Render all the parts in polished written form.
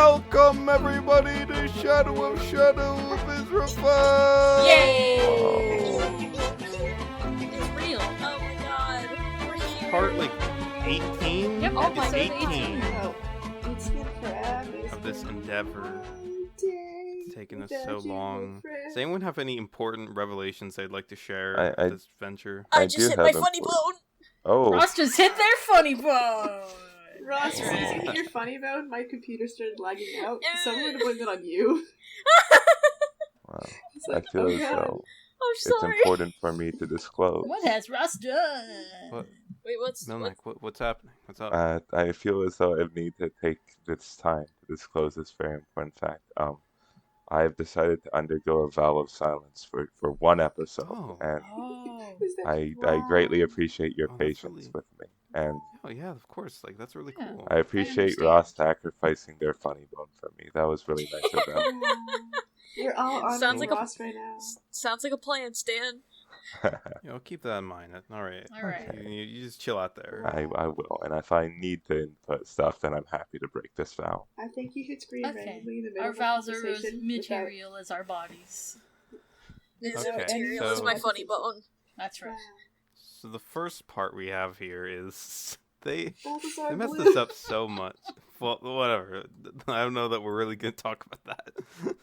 Welcome everybody to Shadow of Israphel! Yay! It's real. Oh my god. We're here. Part like 18? Yep, Oh my it's god. 18 Oh, it's been forever. of this endeavor. It's taken us so long. Does anyone have any important revelations they'd like to share of this venture? I just hit my funny bone. Oh, Ross just hit their funny bone! Ross, Oh. when you hit your funny bone, my computer started lagging out. Someone would have blamed it on you. wow. It's I like, feel oh as god. though I'm it's sorry. important for me to disclose. What has Ross done? What? Wait, what's Milnak, what's happening? What's up? I feel as though I need to take this time to disclose this very important fact. I have decided to undergo a vow of silence for one episode, Oh. and Oh. Is that I wrong? greatly appreciate your Oh, that's patience really- with me, and Oh yeah, of course. Like that's really Yeah. cool. I appreciate understand. Ross sacrificing their funny bone for me. That was really nice of them. We're all on Sounds like a- Ross right now. sounds like a plan, Stan. You know, keep that in mind. All right. Alright. Okay. You just chill out there. I will, and if I need to input stuff, then I'm happy to break this vow. I think you should scream Okay. randomly in the middle Our of a vows are as conversation material as our bodies. It's Okay, material. It's so- my funny bone. That's right. So the first part we have here is they Balthazar messed Blue. this up so much. Well, whatever. I don't know that we're really gonna talk about that.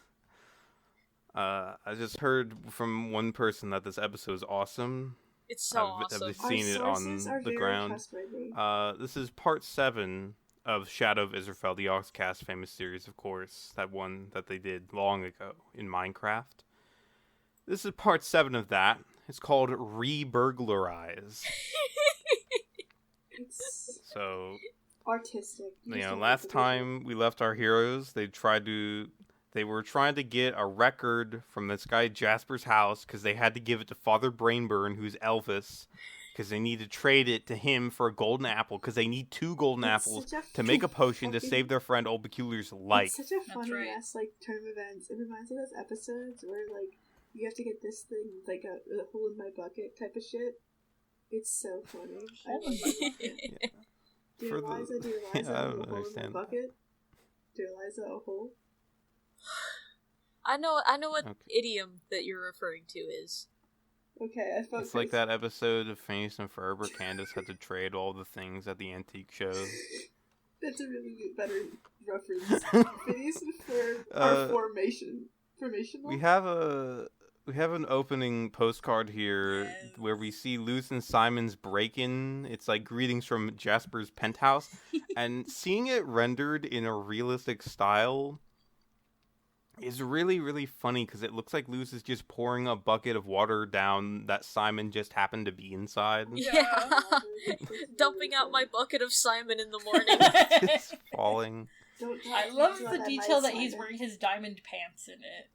I just heard from one person that this episode is awesome. It's so awesome. I've seen it Our on sources are the very ground. trustworthy. This is part 7 of Shadow of Israphel, the Yogscast famous series, of course. That one that they did long ago in Minecraft. This is part 7 of that. It's called Reburglarize. It's So, artistic. you just know, don't last get the visual. time we left our heroes, they were trying to get a record from this guy Jasper's house because they had to give it to Father Brainburn, who's Elvis, because they need to trade it to him for a golden apple because they need 2 golden It's apples such a to make a potion to fucking- save their friend Old Peculiar's life. It's such a funny right. ass like turn of events. It reminds me of those episodes where like you have to get this thing like a hole in my bucket type of shit. It's so funny. I Hole in love my it. For Dear the- Liza, dear Yeah, Liza, I a don't hole in my understand. bucket. Dear Liza, a hole. I know what Okay. idiom that you're referring to is. Okay, I felt It's like that episode of Phineas and Ferb where Candace had to trade all the things at the antique show. That's a really good, better reference. Phineas and Ferb are formational. We have an opening postcard here Yes. where we see Luz and Simon's break-in. It's like greetings from Jasper's penthouse, and seeing it rendered in a realistic style is really, really funny because it looks like Luz is just pouring a bucket of water down that Simon just happened to be inside. Yeah. Dumping out my bucket of Simon in the morning. It's falling. Don't talk I too love much the about that detail nice that he's Simon. wearing his diamond pants in it.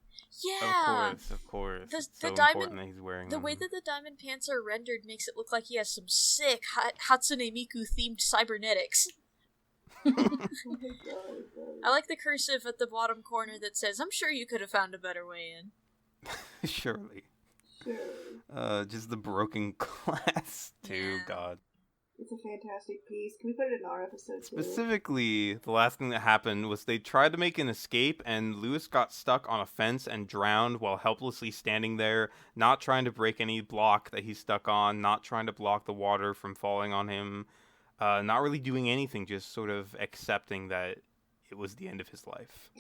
Yeah. Of course. The- It's the so diamond- important that he's wearing The them. way that the diamond pants are rendered makes it look like he has some sick Hatsune Miku themed cybernetics. Oh my god. I like the cursive at the bottom corner that says, "I'm sure you could have found a better way in." Surely. Sure. Just the broken glass too, Yeah. God. It's a fantastic piece. Can we put it in our episode too? Specifically, the last thing that happened was they tried to make an escape, and Lewis got stuck on a fence and drowned while helplessly standing there, not trying to break any block that he's stuck on, not trying to block the water from falling on him, not really doing anything, just sort of accepting that it was the end of his life.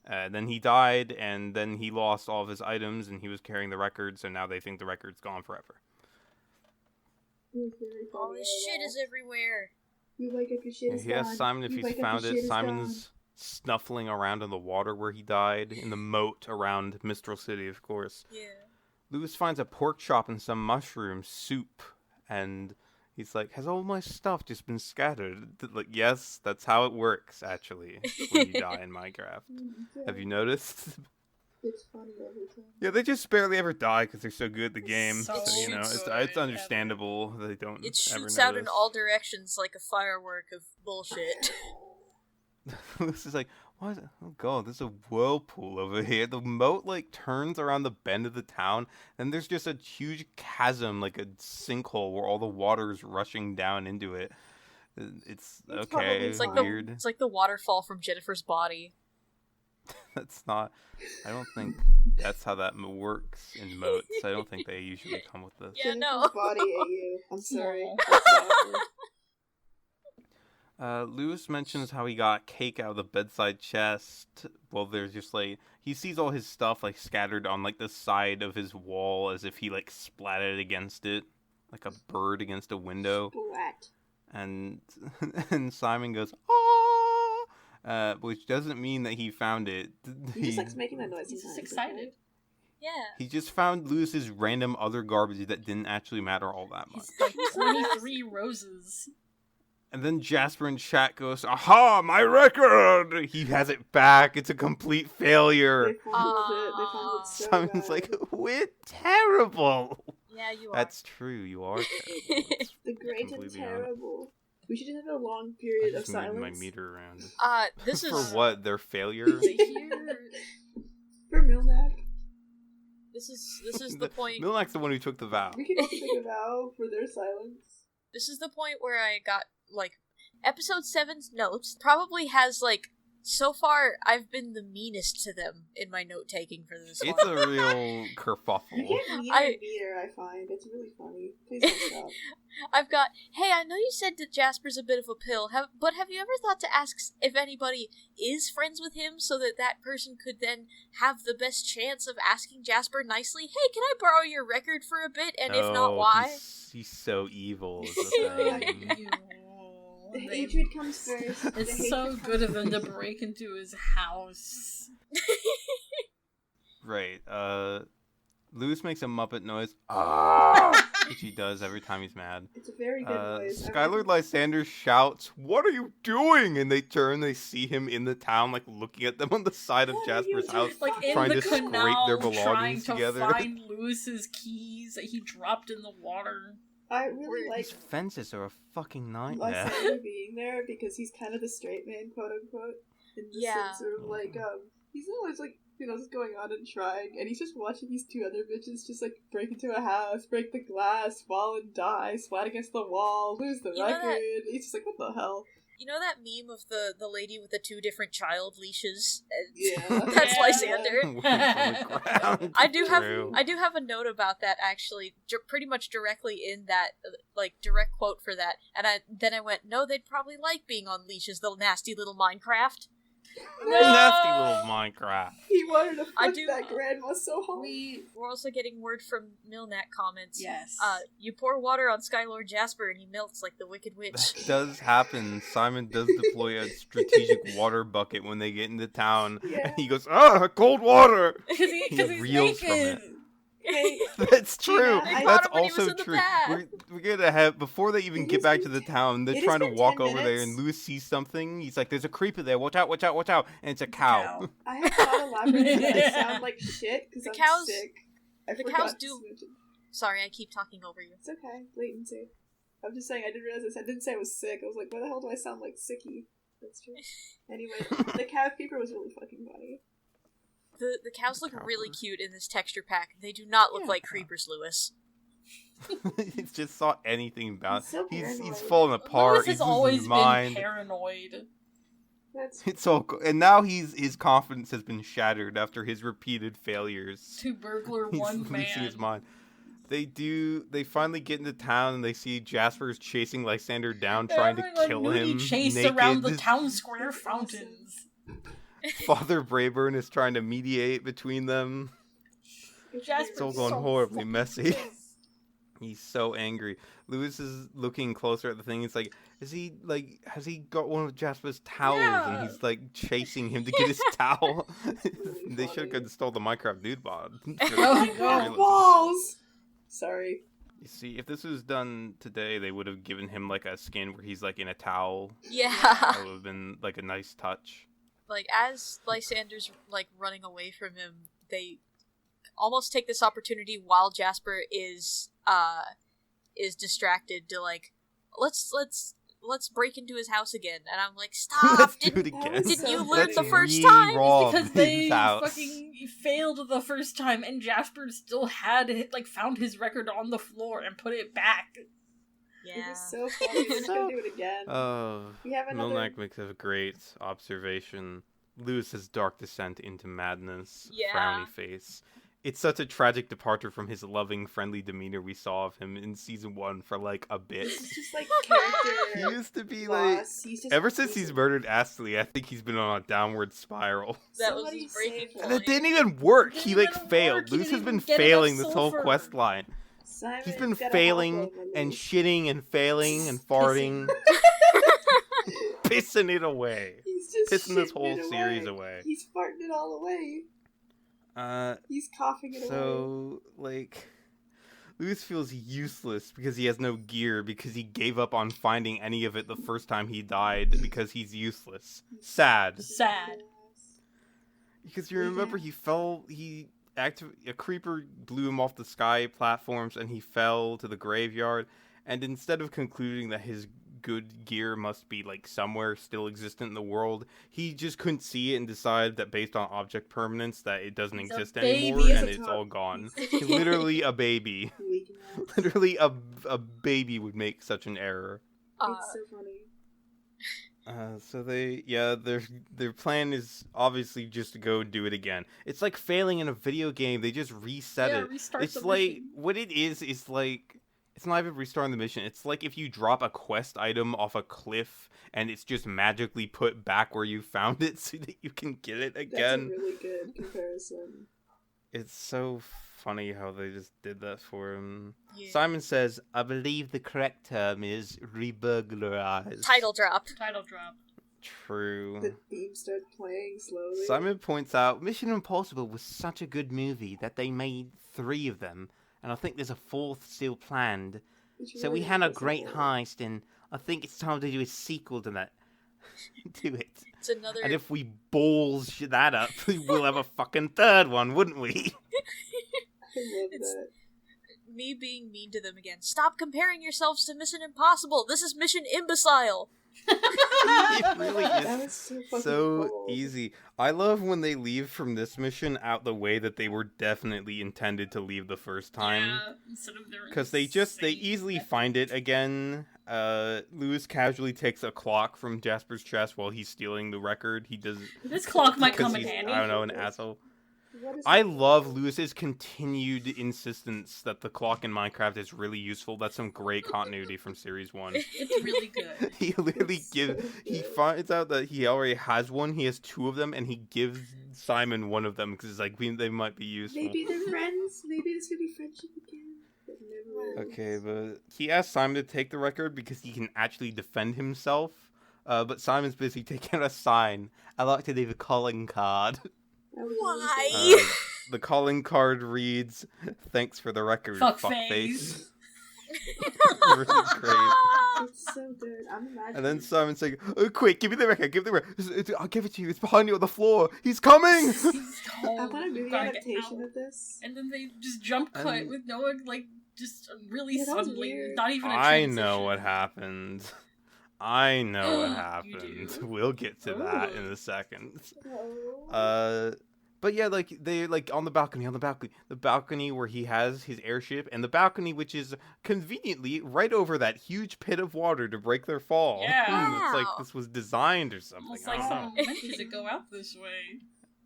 Then he died, and then he lost all of his items, and he was carrying the record, so now they think the record's gone forever. All this shit is everywhere. You wake up, your shit is He asked gone. Simon if You he's wake up, found your it. shit is Simon's snuffling around in the water where he died, in the moat around Mistral City, of course. Yeah. Lewis finds a pork chop and some mushroom soup, and he's like, "Has all my stuff just been scattered?" Like, yes, that's how it works, actually, when you die in Minecraft. gone. Have you noticed? It's funny every time. Yeah, they just barely ever die because they're so good at the game. So So, you know, it's good. understandable they don't It ever shoots out in notice. all directions like a firework of bullshit. This is like, what? Oh god, there's a whirlpool over here. The moat like turns around the bend of the town, and there's just a huge chasm, like a sinkhole, where all the water is rushing down into it. It's okay. probably It's It's like weird. the waterfall from Jennifer's body. That's not. I don't think that's how that works in moats. I don't think they usually come with this. Yeah, no. Jennifer's body at you. I'm sorry. No. That's not Lewis mentions how he got cake out of the bedside chest. Well, there's just like he sees all his stuff like scattered on like the side of his wall, as if he like splatted against it, like a bird against a window. Splat. And and Simon goes, "Ah!" Which doesn't mean that he found it. He just likes making that noise. He's just sometimes, excited. okay? Yeah. He just found Lewis's random other garbage that didn't actually matter all that much. He's like 23 roses. And then Jasper in chat goes, "Aha, my record!" He has it back. It's a complete failure. They fumbled it. They fumbled it so Simon's bad. like, "We're terrible." Yeah, you are. That's true. You are terrible. It's The great and completely terrible. We should have a long I period of just moved silence. my meter around. This is For what? Their failure? They hear For Milnak. this is the point. Milnak's the one who took the vow. We can also take a vow for their silence. This is the point where I got like episode 7's notes probably has like so far I've been the meanest to them in my note taking for this It's one. a real kerfuffle. You get meaner and meaner, I find. It's really funny. Please don't stop. I've got, hey, I know you said that Jasper's a bit of a pill, but have you ever thought to ask if anybody is friends with him so that that person could then have the best chance of asking Jasper nicely, hey, can I borrow your record for a bit, and if not, why? He's so evil. Is the thing. The hatred comes first. The It's hatred so comes good of him to break into his house. Right. Lewis makes a Muppet noise, ah, which he does every time he's mad. It's a very good noise. Skylord Lysander shouts, "What are you doing?" And they turn, they see him in the town, like looking at them on the side of What are you Jasper's house, Like in trying the to scrape canal, their trying belongings to together. find Lewis's keys that he dropped in the water. I really like These fences are a fucking nightmare. Lysander being there because he's kind of the straight man, quote unquote. In the Yeah. sense of like, he's always like, just going on and trying, and he's just watching these two other bitches just like break into a house, break the glass, fall and die, splat against the wall, lose the You know record. that- He's just like, what the hell? You know that meme of the lady with the 2 different child leashes? Yeah. That's Yeah. Lysander. Worms on the ground. I do True. have a note about that actually, pretty much directly in that, like direct quote for that. And then I went, no, they'd probably like being on leashes, the nasty little Minecraft. Nasty little Minecraft. He wanted to I fuck do- that grandma so hard. We're also getting word from Milnak comments. Yes. You pour water on Skylord Jasper and he melts like the Wicked Witch. That does happen. Simon does deploy a strategic water bucket when they get into town. Yeah. And he goes, cold water! Because He he's reels from naked. it. Hey, That's true. Gina, I That's thought when he was also in the true. bath. We're gonna have before they even It get has back been to the ten- town. They're it has trying to been walk 10 over there, and minutes. Lewis sees something. He's like, "There's a creeper there. Watch out! Watch out! Watch out!" And it's a cow. I have not elaborated that I sound like shit because The I'm cows- sick. I the forgot cows to do- mention. Sorry, I keep talking over you. It's okay. Latency. I'm just saying I didn't realize this. I didn't say I was sick. I was like, why the hell do I sound like sicky? That's true. Anyway, the cow creeper was really fucking funny. The cows look Cow really bird. cute in this texture pack. They do not look Yeah. like creepers, Lewis. He just saw anything about. He's so He's paranoid. falling apart. Lewis He's has losing always his been mind. paranoid. That's It's all and now his confidence has been shattered after his repeated failures. To burglar He's one losing man. his mind. They finally get into town and they see Jasper's chasing Lysander down, trying to Everyone kill nudity him. chased naked. around the This town square fountains. Father Brayburn is trying to mediate between them. Jasper's It's all going so horribly fucking messy. pissed. He's so angry. Lewis is looking closer at the thing. He's like, has he got one of Jasper's towels? Yeah. And he's like chasing him to get his towel. They should have installed the Minecraft nude mod. Oh my God. balls! Sorry. You see, if this was done today, they would have given him like a skin where he's like in a towel. Yeah. That would have been like a nice touch. Like, as Lysander's, like, running away from him, they almost take this opportunity while Jasper is distracted to, like, let's break into his house again. And I'm like, stop! Let's do it Didn't, again. didn't you Let's learn the Let's first time? re-rob Because his they house. fucking failed the first time, and Jasper still had it, like, found his record on the floor and put it back. It Yeah. was so funny. We're gonna do it again. Oh, We have another. Milnak makes a great observation. Lewis's dark descent into madness, Yeah. frowny face. It's such a tragic departure from his loving, friendly demeanor we saw of him in season 1 for like a bit. It's just like character. He used to be like, loss. He's just ever since he's murdered Astley, I think he's been on a downward spiral. That was Somebody his breaking save him. point. And it didn't even work. He like didn't failed. work. He Lewis has didn't been even get failing enough this whole sulfur. quest line. Simon, He's been gotta failing help him, and Lewis. shitting and failing and farting, pissing it away. He's just Pissing this shitting whole it series away. He's farting it all away. He's coughing it away. So, like, Lewis feels useless because he has no gear, because he gave up on finding any of it the first time he died, because he's useless. Sad. Sad. Because you remember a creeper blew him off the sky platforms and he fell to the graveyard, and instead of concluding that his good gear must be like somewhere still existent in the world, he just couldn't see it and decided that based on object permanence that it doesn't He's a exist baby anymore as and a it's top. all gone. He's Literally a baby. Weak ass. Literally a baby would make such an error. It's so funny. So their plan is obviously just to go do it again. It's like failing in a video game. They just reset Yeah, it. restart It's the like mission. what it is like it's not even restarting the mission. It's like if you drop a quest item off a cliff and it's just magically put back where you found it so that you can get it That's again. a really good comparison. It's so funny how they just did that for him. Yeah. Simon says, "I believe the correct term is reburglarize." Title drop. Title drop. True. The theme started playing slowly. Simon points out, Mission Impossible was such a good movie that they made 3 of them, and I think there's a 4th still planned. Which So we really had a is great cool. heist, and I think it's time to do a sequel to that. Do it. It's another. And if we balls that up, we'll have a fucking 3rd one, wouldn't we? I love It's- that. Me being mean to them again. Stop comparing yourselves to Mission Impossible. This is Mission Imbecile. It really That is was so fucking so cool. easy. I love when they leave from this mission out the way that they were definitely intended to leave the first time. Yeah, instead of their Because they insane easily method. find it again. Lewis casually takes a clock from Jasper's chest while he's stealing the record. He does This clock might because come in he's, handy. I don't know, an asshole. What is I it? love Lewis's continued insistence that the clock in Minecraft is really useful. That's some great continuity from Series 1. It's really good. He literally It's gives. so He good. finds out that he already has one. He has 2 of them, and he gives Simon one of them because it's like they might be useful. Maybe they're friends. Maybe there's gonna be friendship again. But never is. Okay, but he asked Simon to take the record because he can actually defend himself. But Simon's busy taking out a sign. I like to leave a calling card. That was Why? really Uh, the calling card reads, "Thanks for the record, fuckface." Really great. good. It's so good. I'm imagining. And then Simon's like, "Oh, quick, give me the record, give me the record. I'll give it to you. It's behind you on the floor. He's coming!" I want a movie Gotta get adaptation out. of this. And then they just jump cut And- with no one, like, just really Yeah, that was suddenly. weird. Not even a I transition. know what happened. I know what You happened. do? We'll get to that in Ooh. a second. Oh. But yeah, like they on the balcony where he has his airship, and the balcony which is conveniently right over that huge pit of water to break their fall. Yeah. It's like Wow. this was designed or something. Almost I like don't know. someone meant it to go out this way.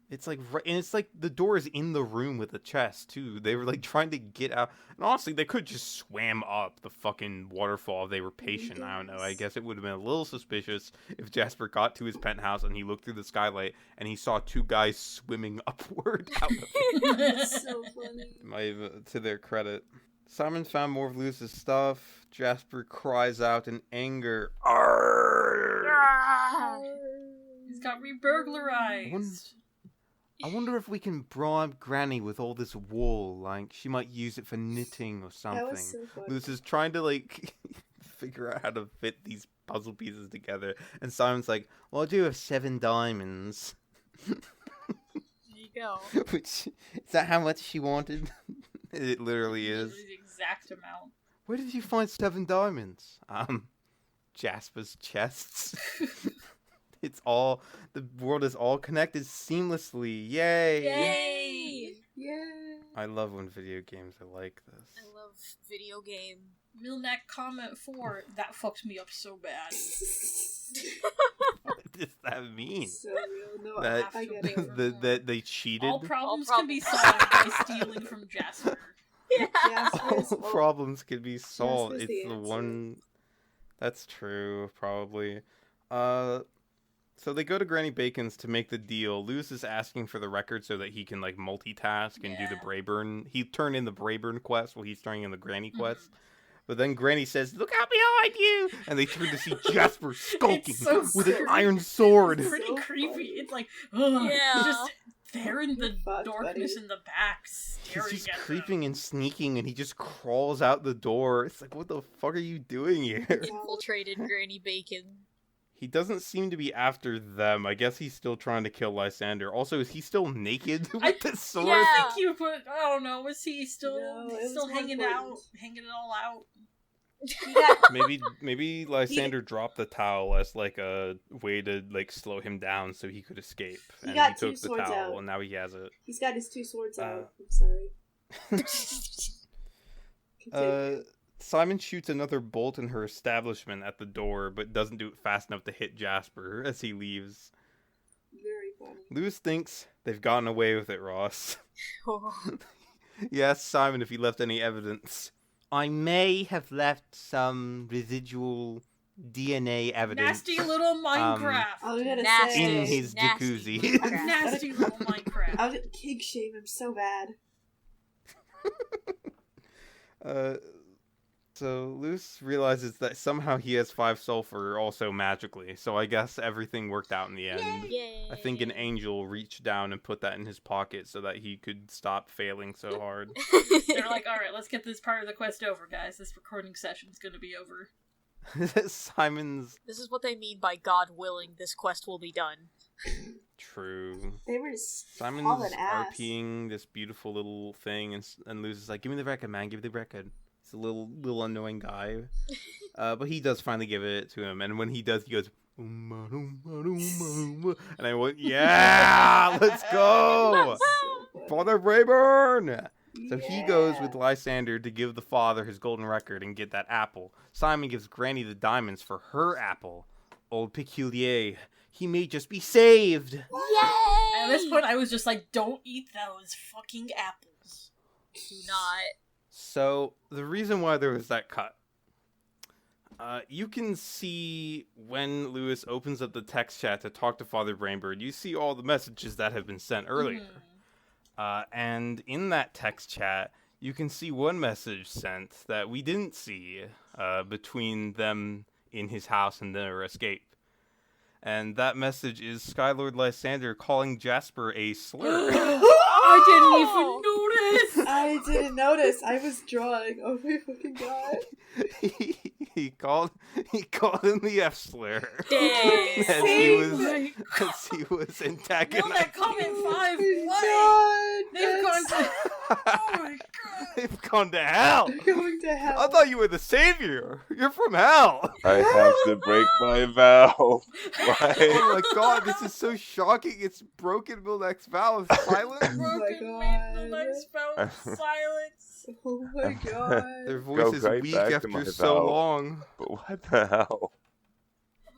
It's like and it's like the door is in the room with the chest too. They were like trying to get out, and honestly, they could just swam up the fucking waterfall if they were patient. I don't know. I guess it would have been a little suspicious if Jasper got to his penthouse and he looked through the skylight and he saw 2 guys swimming upward. Out of It's so funny. to their credit, Simon found more of Lewis's stuff. Jasper cries out in anger. Arrgh! He's got reburglarized. I wonder if we can bribe Granny with all this wool. Like, she might use it for knitting or something. That was so funny. Lewis is trying to, like, figure out how to fit these puzzle pieces together. And Simon's like, well, I do have 7 diamonds. There you go. Which, is that how much she wanted? It literally is. Literally the exact amount. Where did you find 7 diamonds? Jasper's chests. It's all, the world is all connected seamlessly. Yay! Yay! Yeah. I love when video games are like this. I love video game. Milnak comment 4. That fucked me up so bad. does that mean? So real. No, That I get it. that they cheated. All problems can be solved by stealing from Jasper. Yeah. Jasper's All problems can be solved. Jasper's It's the the answer. one. That's true, probably. So they go to Granny Bacon's to make the deal. Lewis is asking for the record so that he can like multitask and do the Yeah. Brayburn. He turned in the Brayburn quest while he's turning in the Granny Mhm. quest. But then Granny says, "Look out behind you!" And they turn to see Jasper skulking so with an scary. iron sword. It's pretty So creepy. funny. It's like, ugh, Yeah. just there in the Fuck, darkness buddy. in the back, staring He's just at creeping and sneaking, and he just crawls out the door. It's like, what the fuck are you doing here? Infiltrated Granny Bacon. He doesn't seem to be after them. I guess he's still trying to kill Lysander. Also, is he still naked with I- the sword? Yeah. I think you put. I don't know. Was he still No, it was still more hanging important. out, hanging it all out? He got Maybe Lysander dropped the towel as like a way to like slow him down so he could escape. He And got he two took the swords towel out. and now he has it. He's got his two swords Uh, out. I'm sorry. Continue. Simon shoots another bolt in her establishment at the door, but doesn't do it fast enough to hit Jasper as he leaves. Very funny. Lewis thinks they've gotten away with it, Ross. Oh. He asks Simon if he left any evidence. I may have left some residual DNA evidence Nasty little Minecraft. I was gonna Nasty. say. in his Nasty jacuzzi. Minecraft. Nasty little Minecraft. I was gonna kink shame him so bad. So Luce realizes that somehow he has 5 sulfur also magically, so I guess everything worked out in the end. Yay. I think an angel reached down and put that in his pocket so that he could stop failing so hard. They're like, all right, let's get this part of the quest over, guys. This recording session's gonna be over. Simon's This is what they mean by God willing, this quest will be done. true. They were just Simon's hauling ass. RPing this beautiful little thing, and Luz is like, "Give me the record, man. Give me the record." He's a little annoying guy, but he does finally give it to him. And when he does, he goes, "Oomma, oomma, oomma, oomma." And I went, "Yeah, let's go, Father Rayburn!" So he goes with Lysander to give the father his golden record and get that apple. Simon gives Granny the diamonds for her apple. Old Peculier, he may just be saved. Yay! At this point, I was just like, don't eat those fucking apples. Do not. So, the reason why there was that cut, you can see when Lewis opens up the text chat to talk to Father Brainbird, you see all the messages that have been sent earlier. And in that text chat, you can see one message sent that we didn't see between them in his house and their escape. And that message is Skylord Lysander calling Jasper a slur. I didn't even notice! I didn't notice. I was drawing. Oh my fucking god. he called him the F slur. Dang. As he was antagonizing. Milnak comment 5, Oh what? my They've god. gone to... Oh my god. They've gone to hell. They're going to hell. I thought you were the savior. You're from hell. I have to break my vow. Why? Oh my god, this is so shocking. It's broken Milnak's vow of silence. Broken god. made Milnak's spell of silence. Oh my god. Their voice is right weak back to after my so vow. long. But what the hell?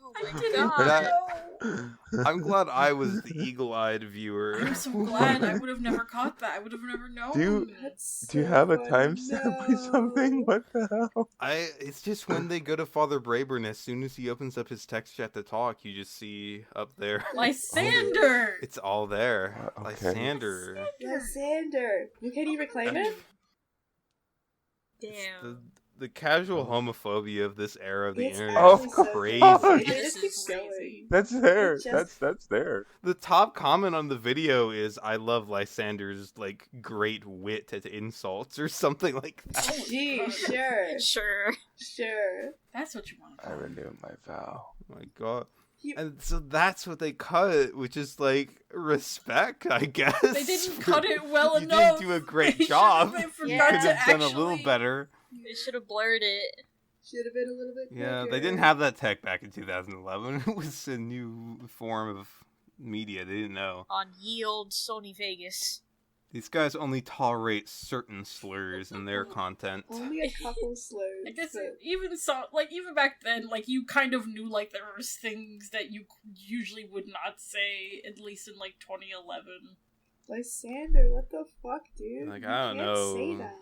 Oh I my didn't god. That- know. I'm glad I was the eagle-eyed viewer. I'm so glad. I would have never caught that. I would have never known. Do you have a funny. timestamp or something? What the hell? It's just when they go to Father Braeburn, as soon as he opens up his text chat to talk, you just see up there. Lysander! It's all there. Okay. Lysander. Lysander. Can he reclaim it? Damn. The casual homophobia of this era of the It's internet actually is so crazy. funny. It This just keeps is going. crazy. That's there. It just- That's there. The top comment on the video is, "I love Lysander's like great wit at insults" or something like that. Gee, sure. Sure. That's what you want. I renew my vow. Oh my god. You- And so that's what they cut, which is like respect, I guess. They didn't cut it well you enough. didn't do a great They job. should've been Yeah. Could forgot to have done a little actually- better. They should have blurred it. Should have been a little bit Yeah, quicker. they didn't have that tech back in 2011. It was a new form of media. They didn't know. On ye old Sony Vegas. These guys only tolerate certain slurs in their content. Only a couple slurs. I guess but even back then, like, you kind of knew, like, there was things that you usually would not say, at least in, like, 2011. Lysander, what the fuck, dude? Like, You I don't can't know. say that.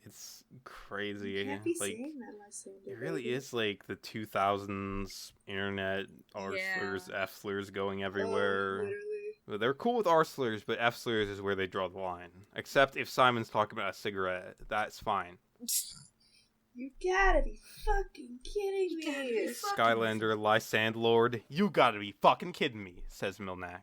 It's crazy. You can't be Like, saying that, Lysander. it really baby. is like the 2000s internet R slurs, F slurs going everywhere. Literally. Well, they're cool with R slurs, but F slurs is where they draw the line. Except if Simon's talking about a cigarette, that's fine. You gotta be fucking kidding You gotta me. be Skylander, Lysandlord, you gotta be fucking kidding me, says Milnak.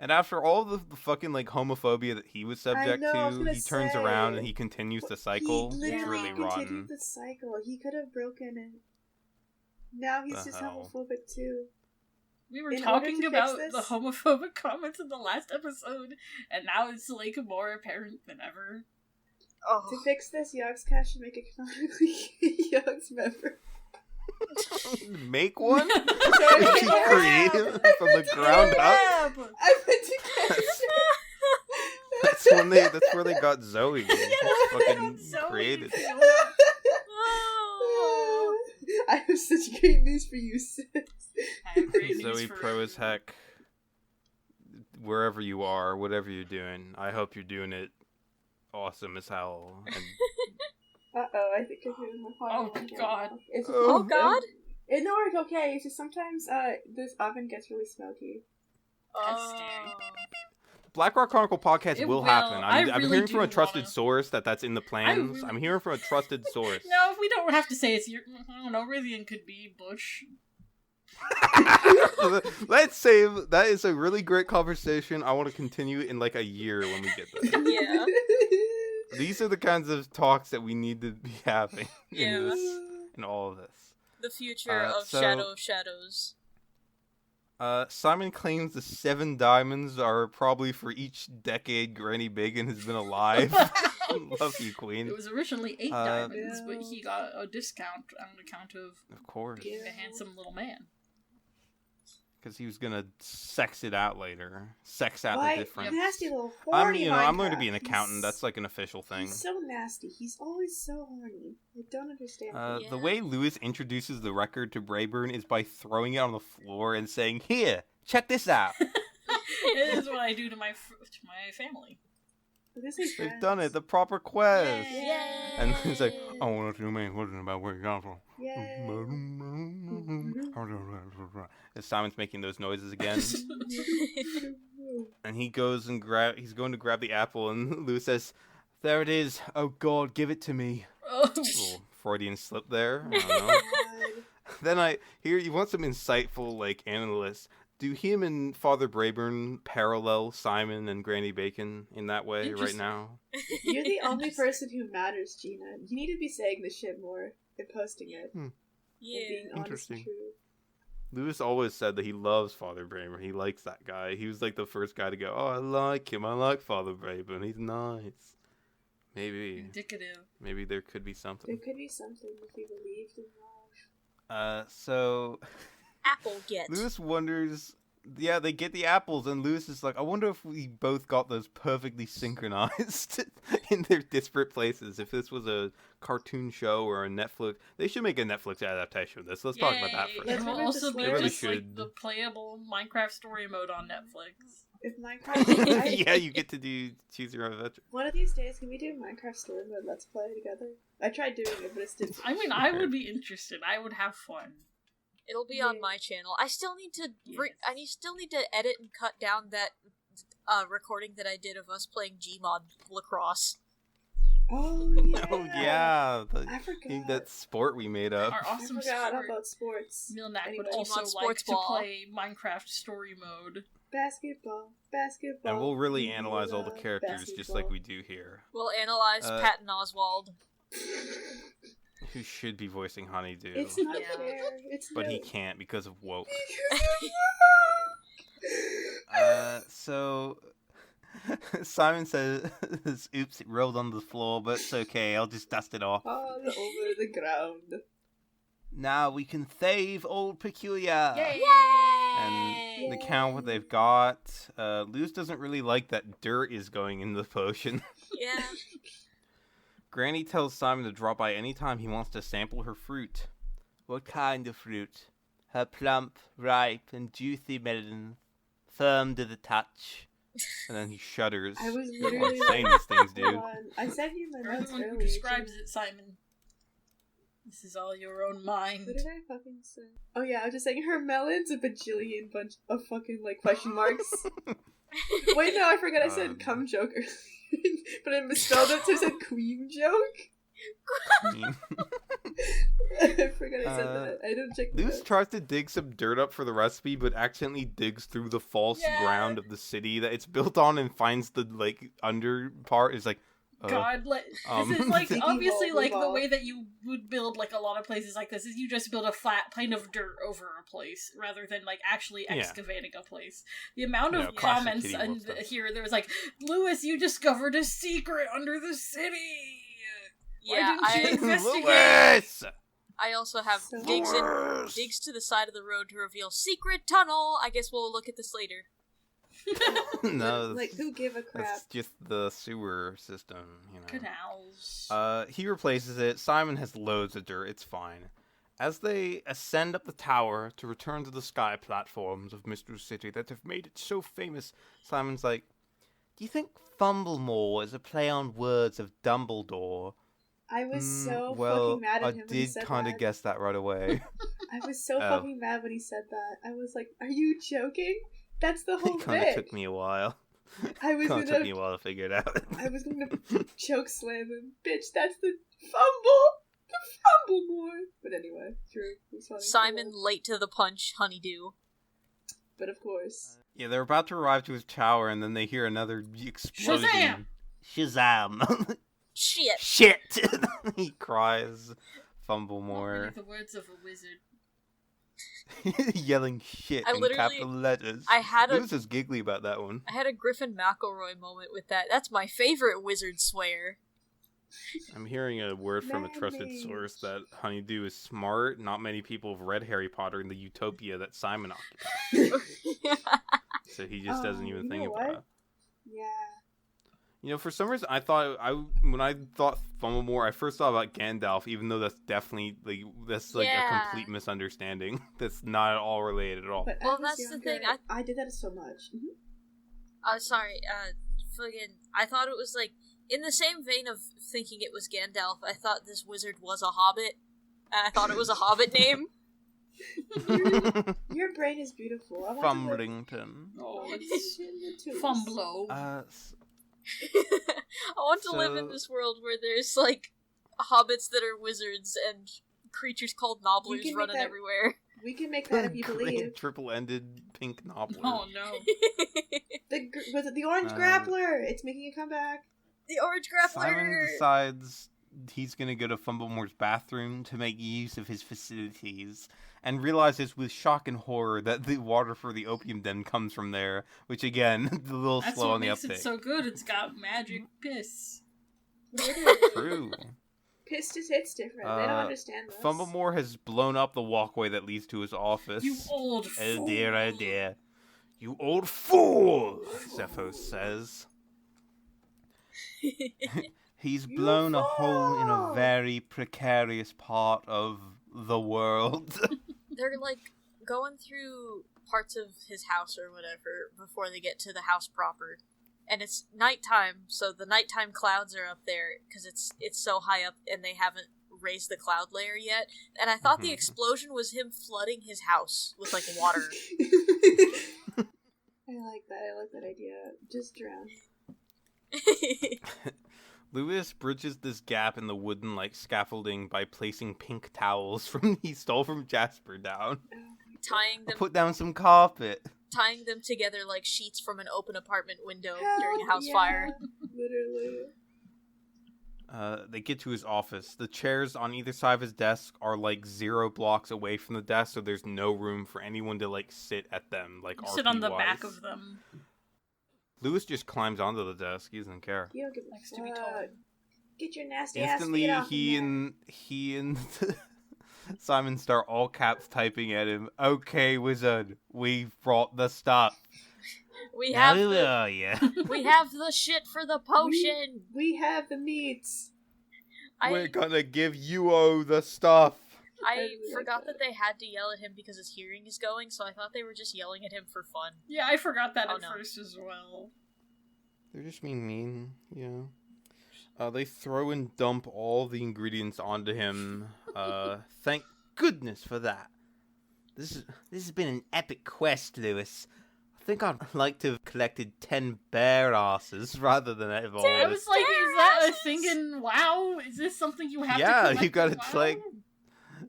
And after all the fucking, like, homophobia that he was subject know, I was to, gonna he turns say. around and he continues the cycle. He It's literally really continued rotten. the cycle. He could have broken it. Now he's The just hell? homophobic too. We were In order talking to about fix the this- homophobic comments in the last episode, and now it's, like, more apparent than ever. To fix this, Yogscast should make a canonically Yogs member. Make one? Sorry, Is he creative from the ground up? I went to catch That's where they got Zoe. Fucking Zoe. created. Oh. I have such great news for you, sis. I have great news Zoe for pro as everyone. heck. Wherever you are, whatever you're doing, I hope you're doing it awesome as hell. And Uh-oh, I think I'm doing my Oh, final God. It's Oh, God? No, it's okay. It's just sometimes this oven gets really smoky. Oh. Black Rock Chronicle podcast It will will. happen. I I'm really hearing do from a trusted wanna- source that's in the plans. really- I'm hearing from a trusted source. No, we don't have to say it's your. I don't know. Rithian could be Bush. Let's save. That is a really great conversation. I want to continue in like a year when we get there. Yeah. These are the kinds of talks that we need to be having Yeah. in all of this. The future of so- Shadow of Shadows. Simon claims the 7 diamonds are probably for each decade Granny Bacon has been alive. Love you, Queen. It was originally 8 Uh, diamonds, but he got a discount on account of Of course. being a handsome little man. Because he was gonna sex it out later. Sex out Why, the difference. nasty little I'm, horny I'm learning to Minecraft. be an accountant. He's- That's like an official thing. He's so nasty. He's always so horny. I don't understand. Yeah. The way Lewis introduces the record to Brayburn is by throwing it on the floor and saying, "Here, check this out." It is what I do to my family. This is They've friends. done it. The proper quest. Yay! And he's like, "I want to know my question about where you got from." Yay. And Simon's making those noises again, and he's going to grab the apple, and Lewis says, "There it is. Oh God, give it to me." Oh, Little Freudian slip there. I don't know. Then you want some insightful like analysts. Do him and Father Brayburn parallel Simon and Granny Bacon in that way right Interesting. now? You're the only person who matters, Gina. You need to be saying this shit more and posting it. And Yeah. being honest and Interesting. true. Lewis always said that he loves Father Brayburn. He likes that guy. He was like the first guy to go, "Oh, I like him. I like Father Brayburn. He's nice." Maybe indicative. there could be something. There could be something if you believed in love. So Apple get. Lewis wonders. Yeah, they get the apples, and Lewis is like, "I wonder if we both got those perfectly synchronized in their disparate places. If this was a cartoon show or a Netflix, they should make a Netflix adaptation of this. Let's talk about that for a Yay. Let's It second. will remember also to be swear. They just really like should. the playable Minecraft story mode on Netflix. If Minecraft, Yeah, you get to choose your own adventure. one of these days, can we do Minecraft story mode Let's Play together? I tried doing it, but it's didn't. I mean, I would be interested. I would have fun. It'll be Yeah. on my channel. I still need to Yes. still need to edit and cut down that recording that I did of us playing Gmod lacrosse. Oh yeah. Oh yeah, I forgot. that sport we made up. Our I awesome forgot sport. about sports. Milnak Anyway. would also Digimon like Sports to Ball. play Minecraft story mode. Basketball. And we'll really We analyze all the love characters just basketball. like we do here. We'll analyze Patton Oswald. Who should be voicing Honeydew, It's not Yeah. fair. It's but no. he can't because of woke. Because So Simon says, "Oops, it rolled on the floor, but it's okay. I'll just dust it off. all over the ground. Now we can save old Peculiar." Yay! And Yay. They count what they've got. Luz doesn't really like that dirt is going in the potion. Yeah. Granny tells Simon to drop by any time he wants to sample her fruit. What kind of fruit? Her plump, ripe, and juicy melon, firm to the touch. And then he shudders. I was Why am I literally saying these things, Hold dude? on. I sent you my notes Everyone who earlier. describes it, Simon. This is all your own mind. What did I fucking say? Oh yeah, I was just saying her melon's a bajillion bunch of fucking like question marks. Wait, no, I forgot I said cum joke earlier. But I misspelled it, so I said queen joke. I forgot I said that. I didn't check the Luz notes. tries to dig some dirt up for the recipe, but accidentally digs through the false Yeah. ground of the city that it's built on and finds the under part. Is like, God, this is like Diggy obviously hole like the revolve. way that you would build like a lot of places like this is you just build a flat plane of dirt over a place rather than like actually Yeah. excavating a place. The amount Yeah, of classic comments Kitty Wolf and stuff. here there was like, Lewis, you discovered a secret under the city. Yeah, Why didn't you I investigate? Lewis! I also have So- digs to the side of the road to reveal secret tunnel. I guess we'll look at this later. No, Like, who give a crap? that's just the sewer system, you know. Canals. He replaces it. Simon has loads of dirt. It's fine. As they ascend up the tower to return to the sky platforms of Mystery City that have made it so famous, Simon's like, "Do you think Fumblemore is a play on words of Dumbledore?" I was so well, fucking mad at I him when he did said kind of that. guess that right away. I was so Oh. fucking mad when he said that. I was like, "Are you joking? That's the whole It kind of bit." took me a while. I was Kind of took me a gonna, while to figure it out. I was gonna choke slam him, bitch. That's the Fumblemore. But anyway, true. It was funny. Simon late to the punch, honeydew. But of course, Yeah, they're about to arrive to his tower, and then they hear another explosion. Shazam! Shit. Shit! He cries. Not really Fumblemore. the words of a wizard. Yelling shit I in literally- capital letters. I had a Lewis is giggly about that one. I had a Griffin McElroy moment with that. That's my favorite wizard swear. I'm hearing a word from a trusted Maddening. source that Honeydew is smart. Not many people have read Harry Potter in the utopia that Simon occupies. So he just doesn't even you think know about what? it. Yeah. You know, for some reason, when I thought Fumblemore, I first thought about Gandalf, even though that's definitely a Yeah. complete misunderstanding. That's not at all related at all. But Well, I was that's the younger, thing, I did that so much. Mhm. Sorry, I thought it was like, in the same vein of thinking it was Gandalf, I thought this wizard was a hobbit, and I thought it was a hobbit name. Your brain is beautiful. I want to live Fumblington. Oh, in it's the tombs. Fumblo. I want to live in So- this world where there's, like, hobbits that are wizards and creatures called You nobblers can make running that- everywhere. We can make that if you Green believe. triple-ended pink knobbler. Oh no. Was it the orange grappler? It's making a comeback. The orange Simon grappler! decides he's going to go to Fumblemore's bathroom to make use of his facilities, and realizes with shock and horror that the water for the opium den comes from there, which again, a little That's slow what on the makes uptake. it so good. It's got magic piss. True. Piss just hits different. They don't understand this. Fumblemore has blown up the walkway that leads to his office. You old fool. Oh dear, oh dear. You old fool, Zephos says. He's You blown a hole in a fool. very precarious part of the world. They're, like, going through parts of his house or whatever before they get to the house proper. And it's nighttime, so the nighttime clouds are up there, because it's so high up and they haven't raised the cloud layer yet. And I thought the Mhm. explosion was him flooding his house with, like, water. I like that. I like that idea. Just drown. Lewis bridges this gap in the wooden scaffolding by placing pink towels from he stole from Jasper down. tying I'll them put down some carpet. tying them together like sheets from an open apartment window Hell during a house yeah. fire. Literally. They get to his office. The chairs on either side of his desk are 0 blocks away from the desk, so there's no room for anyone to sit at them. Sit on the RP back wise. of them. Lewis just climbs onto the desk. He doesn't care. You don't give a Likes to be fuck. told. Get your nasty Instantly, ass feet off he of and Simon start all caps typing at him. Okay, wizard, we've brought the stuff. We have Who the are you? we have the shit for the potion. We have the meats. We're I gonna give you all the stuff. I really like forgot that. that they had to yell at him because his hearing is going, so I thought they were just yelling at him for fun. Yeah, I forgot that Oh, at no. first as well. They're just being mean, they throw and dump all the ingredients onto him. Thank goodness for that. This has been an epic quest, Lewis. I think I'd like to have collected 10 bear asses rather than have all I this. was like, is that a thing in WoW? Is this something you have to Yeah, collect you gotta in WoW? like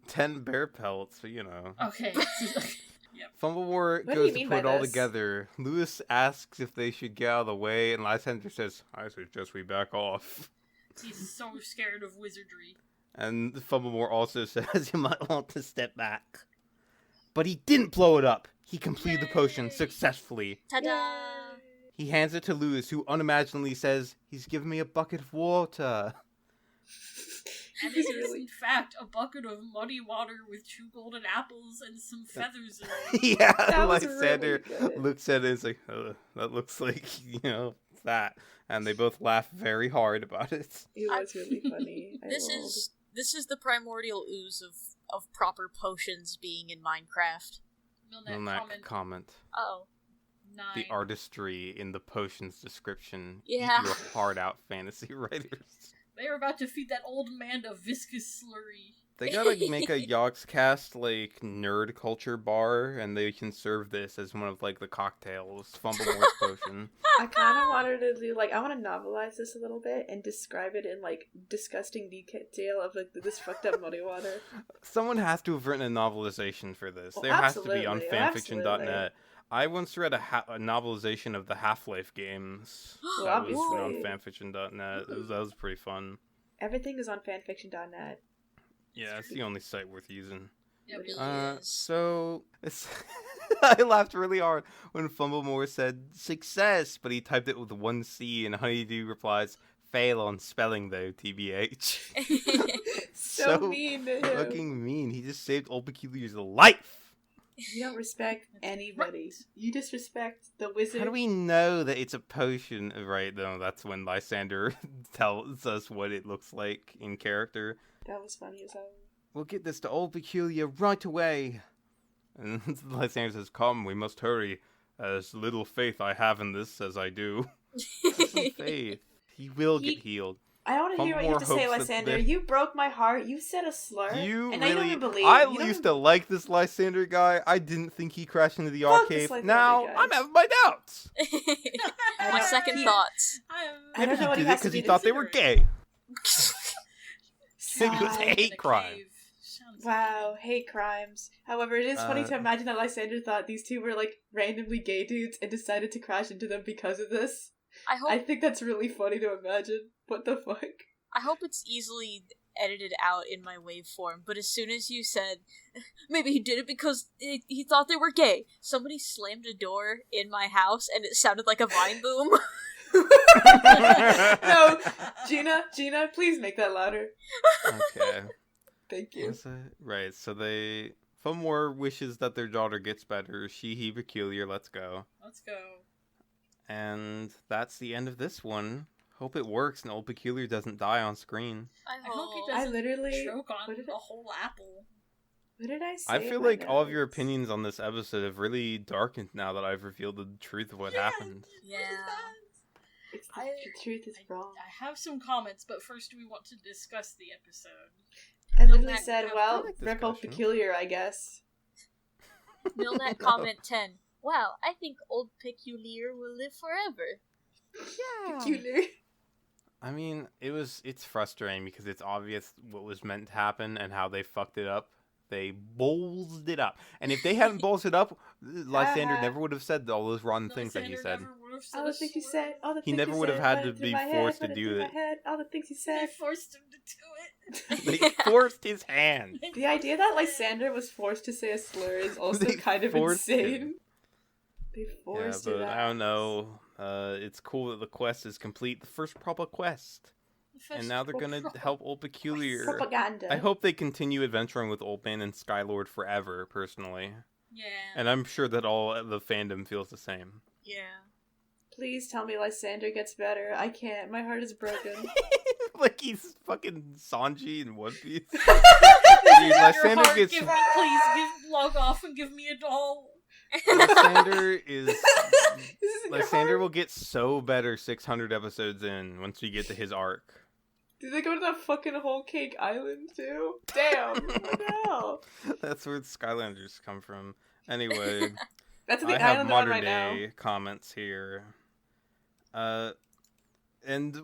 10 bear pelts, Okay. Fumblemore What do goes you to mean put it by all this? together. Lewis asks if they should get out of the way, and Lysander says, I suggest we back off. He's so scared of wizardry. And Fumblemore also says you might want to step back. But he didn't blow it up. He completed the potion Yay! successfully. Ta-da! He hands it to Lewis, who unimaginably says, he's given me a bucket of water. And it is, in fact, a bucket of muddy water with 2 golden apples and some feathers in it. Yeah, That was Lysander really good. looks at it and is like, that looks like, that. And they both laugh very hard about it. It was really funny. This is the primordial ooze of proper potions being in Minecraft. Milnak comment. Oh. 9. The artistry in the potion's description. Yeah. You hard out fantasy writers. They are about to feed that old man a viscous slurry. They gotta make a Yogscast, nerd culture bar, and they can serve this as one of, the cocktails. Fumblemore's potion. I kind of wanted to do, I want to novelize this a little bit and describe it in, disgusting detail of, this fucked up muddy water. Someone has to have written a novelization for this. Well, there has to be on absolutely, fanfiction.net. absolutely. I once read a novelization of the Half-Life games. Well, that was on obviously. fanfiction.net. That was pretty fun. Everything is on fanfiction.net. Yeah, it's the only site worth using. Yep. So I laughed really hard when Fumblemore said success, but he typed it with 1 C, and Honeydew replies, fail on spelling though, TBH. So mean to him. Fucking mean. He just saved Old Peculiar's life. You don't respect anybody. You disrespect the wizard. How do we know that it's a potion? Right, no, that's when Lysander tells us what it looks like in character. That was funny as hell. We'll get this to Old Peculiar right away. And Lysander says, come, we must hurry. As little faith I have in this as I do. Faith. He will get healed. I don't want to hear what you have to say, Fumblemore hopes Lysander. that You broke my heart. You said a slur. You and I don't really... even believe I you. don't used even- to like this Lysander guy. I didn't think he crashed into the Fuck this arcade. Lysander Now, guy. I'm having my doubts. My second thoughts. I don't Maybe know what he he did it has to because he do thought to they were consider gay. Sigh. It was a hate crime. Wow, hate crimes. However, it is funny to imagine that Lysander thought these two were randomly gay dudes and decided to crash into them because of this. I think that's really funny to imagine. What the fuck? I hope it's easily edited out in my waveform, but as soon as you said, maybe he did it because he thought they were gay, somebody slammed a door in my house and it sounded like a vine boom. No, Gina, please make that louder. Okay. Thank you. Right, so Fumblemore wishes that their daughter gets better. He peculiar, let's go. Let's go. And that's the end of this one. Hope it works and Old Peculiar doesn't die on screen. I hope he I doesn't literally choke on what did a whole apple. What did I say? I feel in my like all of your notes? opinions on this episode have really darkened now that I've revealed the truth of what happened. Yeah. It's the truth is wrong. I have some comments, but first we want to discuss the episode. I literally Milnak, said, I well, like rip Old discussion. Peculiar, I guess. Milnak comment 10. Wow, I think Old Peculiar will live forever. Peculiar. I mean, it's frustrating because it's obvious what was meant to happen and how they fucked it up. They ballsed it up. And if they hadn't ballsed it up, Lysander never would have said all those rotten things that he said. All the things he said, all the He things never he would have said, had went to through be my forced head, to went do through my it. head, all the things he They said. forced him to do They it. forced his hand. The idea that Lysander was forced to say a slur is also They kind of forced insane. him. They Yeah, forced but it out. I don't know. It's cool that the quest is complete. The first proper quest. and now they're gonna help Old Peculiar. Propaganda. I hope they continue adventuring with Old Man and Skylord forever, personally. Yeah. And I'm sure that all the fandom feels the same. Yeah. Please tell me Lysander gets better. I can't. My heart is broken. Like he's fucking Sanji in One Piece. Dude, Lysander gets... log off and give me a doll. Lysander will get so better 600 episodes in once we get to his arc. Did they go to that fucking whole cake island too? Damn! What the hell? That's where Skylanders come from. Anyway, That's the I have island modern right now. day comments here. And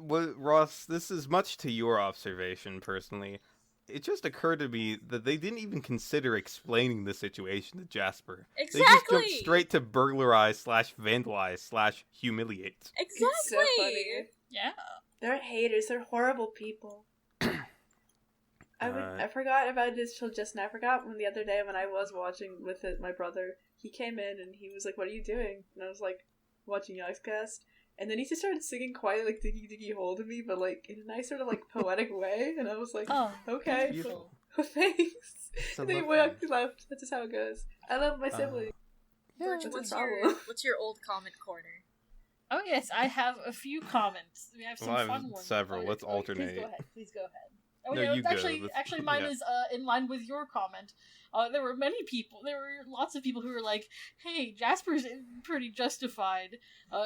Ross, this is much to your observation personally. It just occurred to me that they didn't even consider explaining the situation to Jasper. Exactly. They just jumped straight to burglarize / vandalize / humiliate. Exactly. It's so funny. Yeah. They're haters. They're horrible people. I forgot about this till just now. I forgot when the other day when I was watching with my brother, he came in and he was like, "What are you doing?" And I was like, "Watching Yogscast." And then he just started singing quietly, like Diggy Diggy Hole to me, but like in a nice sort of like poetic way. And I was like, Oh, okay, beautiful. thanks. So And then he left. That's just how it goes. I love my sibling. Birch, What's what's your old comment corner? Oh yes, I have a few comments. We have some Well, I have fun ones. several. Let's Please alternate. Please go ahead. Oh No, yeah, you go. actually, mine yeah. is in line with your comment. There were lots of people who were like, "Hey, Jasper's pretty justified."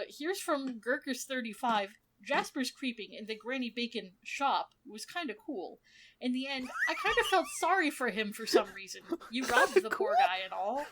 Here's from Gurkus35. Jasper's creeping in the Granny Bacon shop was kind of cool. In the end, I kind of felt sorry for him for some reason. You robbed the poor guy and all.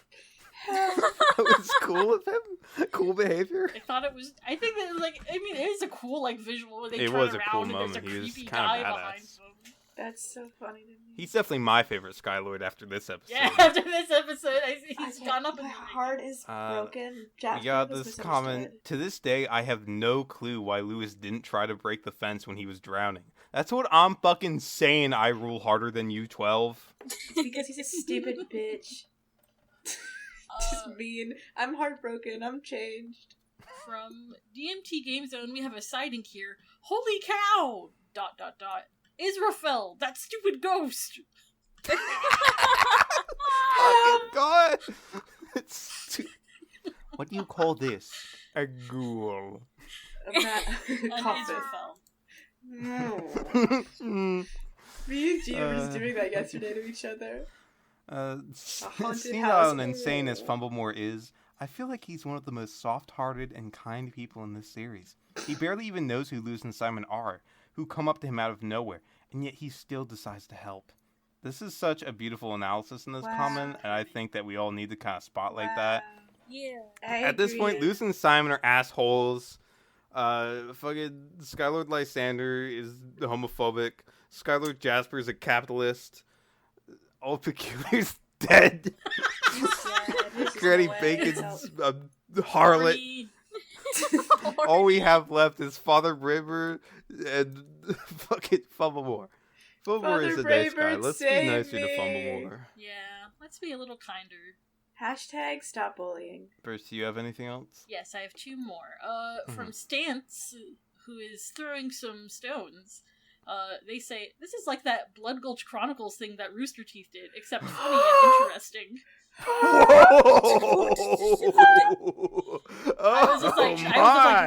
That was cool of him. Cool behavior. I thought it was. I think that it is a cool visual when they It turn was a around cool and moment. there's a He was creepy kinda guy badass. behind them. That's so funny to me. He's definitely my favorite Skylord after this episode. Yeah, after this episode, he's gone up in My the rank. heart is broken. We Jasper got was this comment. To this day, I have no clue why Lewis didn't try to break the fence when he was drowning. That's what I'm fucking saying. I rule harder than you, 12. Because he's a stupid bitch. Just mean. I'm heartbroken. I'm changed. From DMT Game Zone, we have a sighting here. Holy cow! ... Israphel, that stupid ghost! Fucking God! What do you call this? A ghoul. An Coffin. Israphel. No. Me and Gina were just doing that yesterday to each other. haunted Senile house. and insane as Fumblemore is, I feel like he's one of the most soft-hearted and kind people in this series. He barely even knows who Luz and Simon are, who come up to him out of nowhere, and yet he still decides to help. This is such a beautiful analysis in this comment, and I think that we all need to kind of spotlight that. Yeah. At this point, Luz and Simon are assholes. Fucking Skylord Lysander is homophobic. Skylord Jasper is a capitalist. Old Peculiar's dead. Granny Bacon's a harlot. All we have left is Father River and fucking Fumblemore. Fumblemore is a nice guy. Let's be nicer to Fumblemore. Yeah, let's be a little kinder. Hashtag stop bullying. First, do you have anything else? Yes, I have two more. From Stance, who is throwing some stones. They say, this is like that Blood Gulch Chronicles thing that Rooster Teeth did, except funny and interesting. I was just like,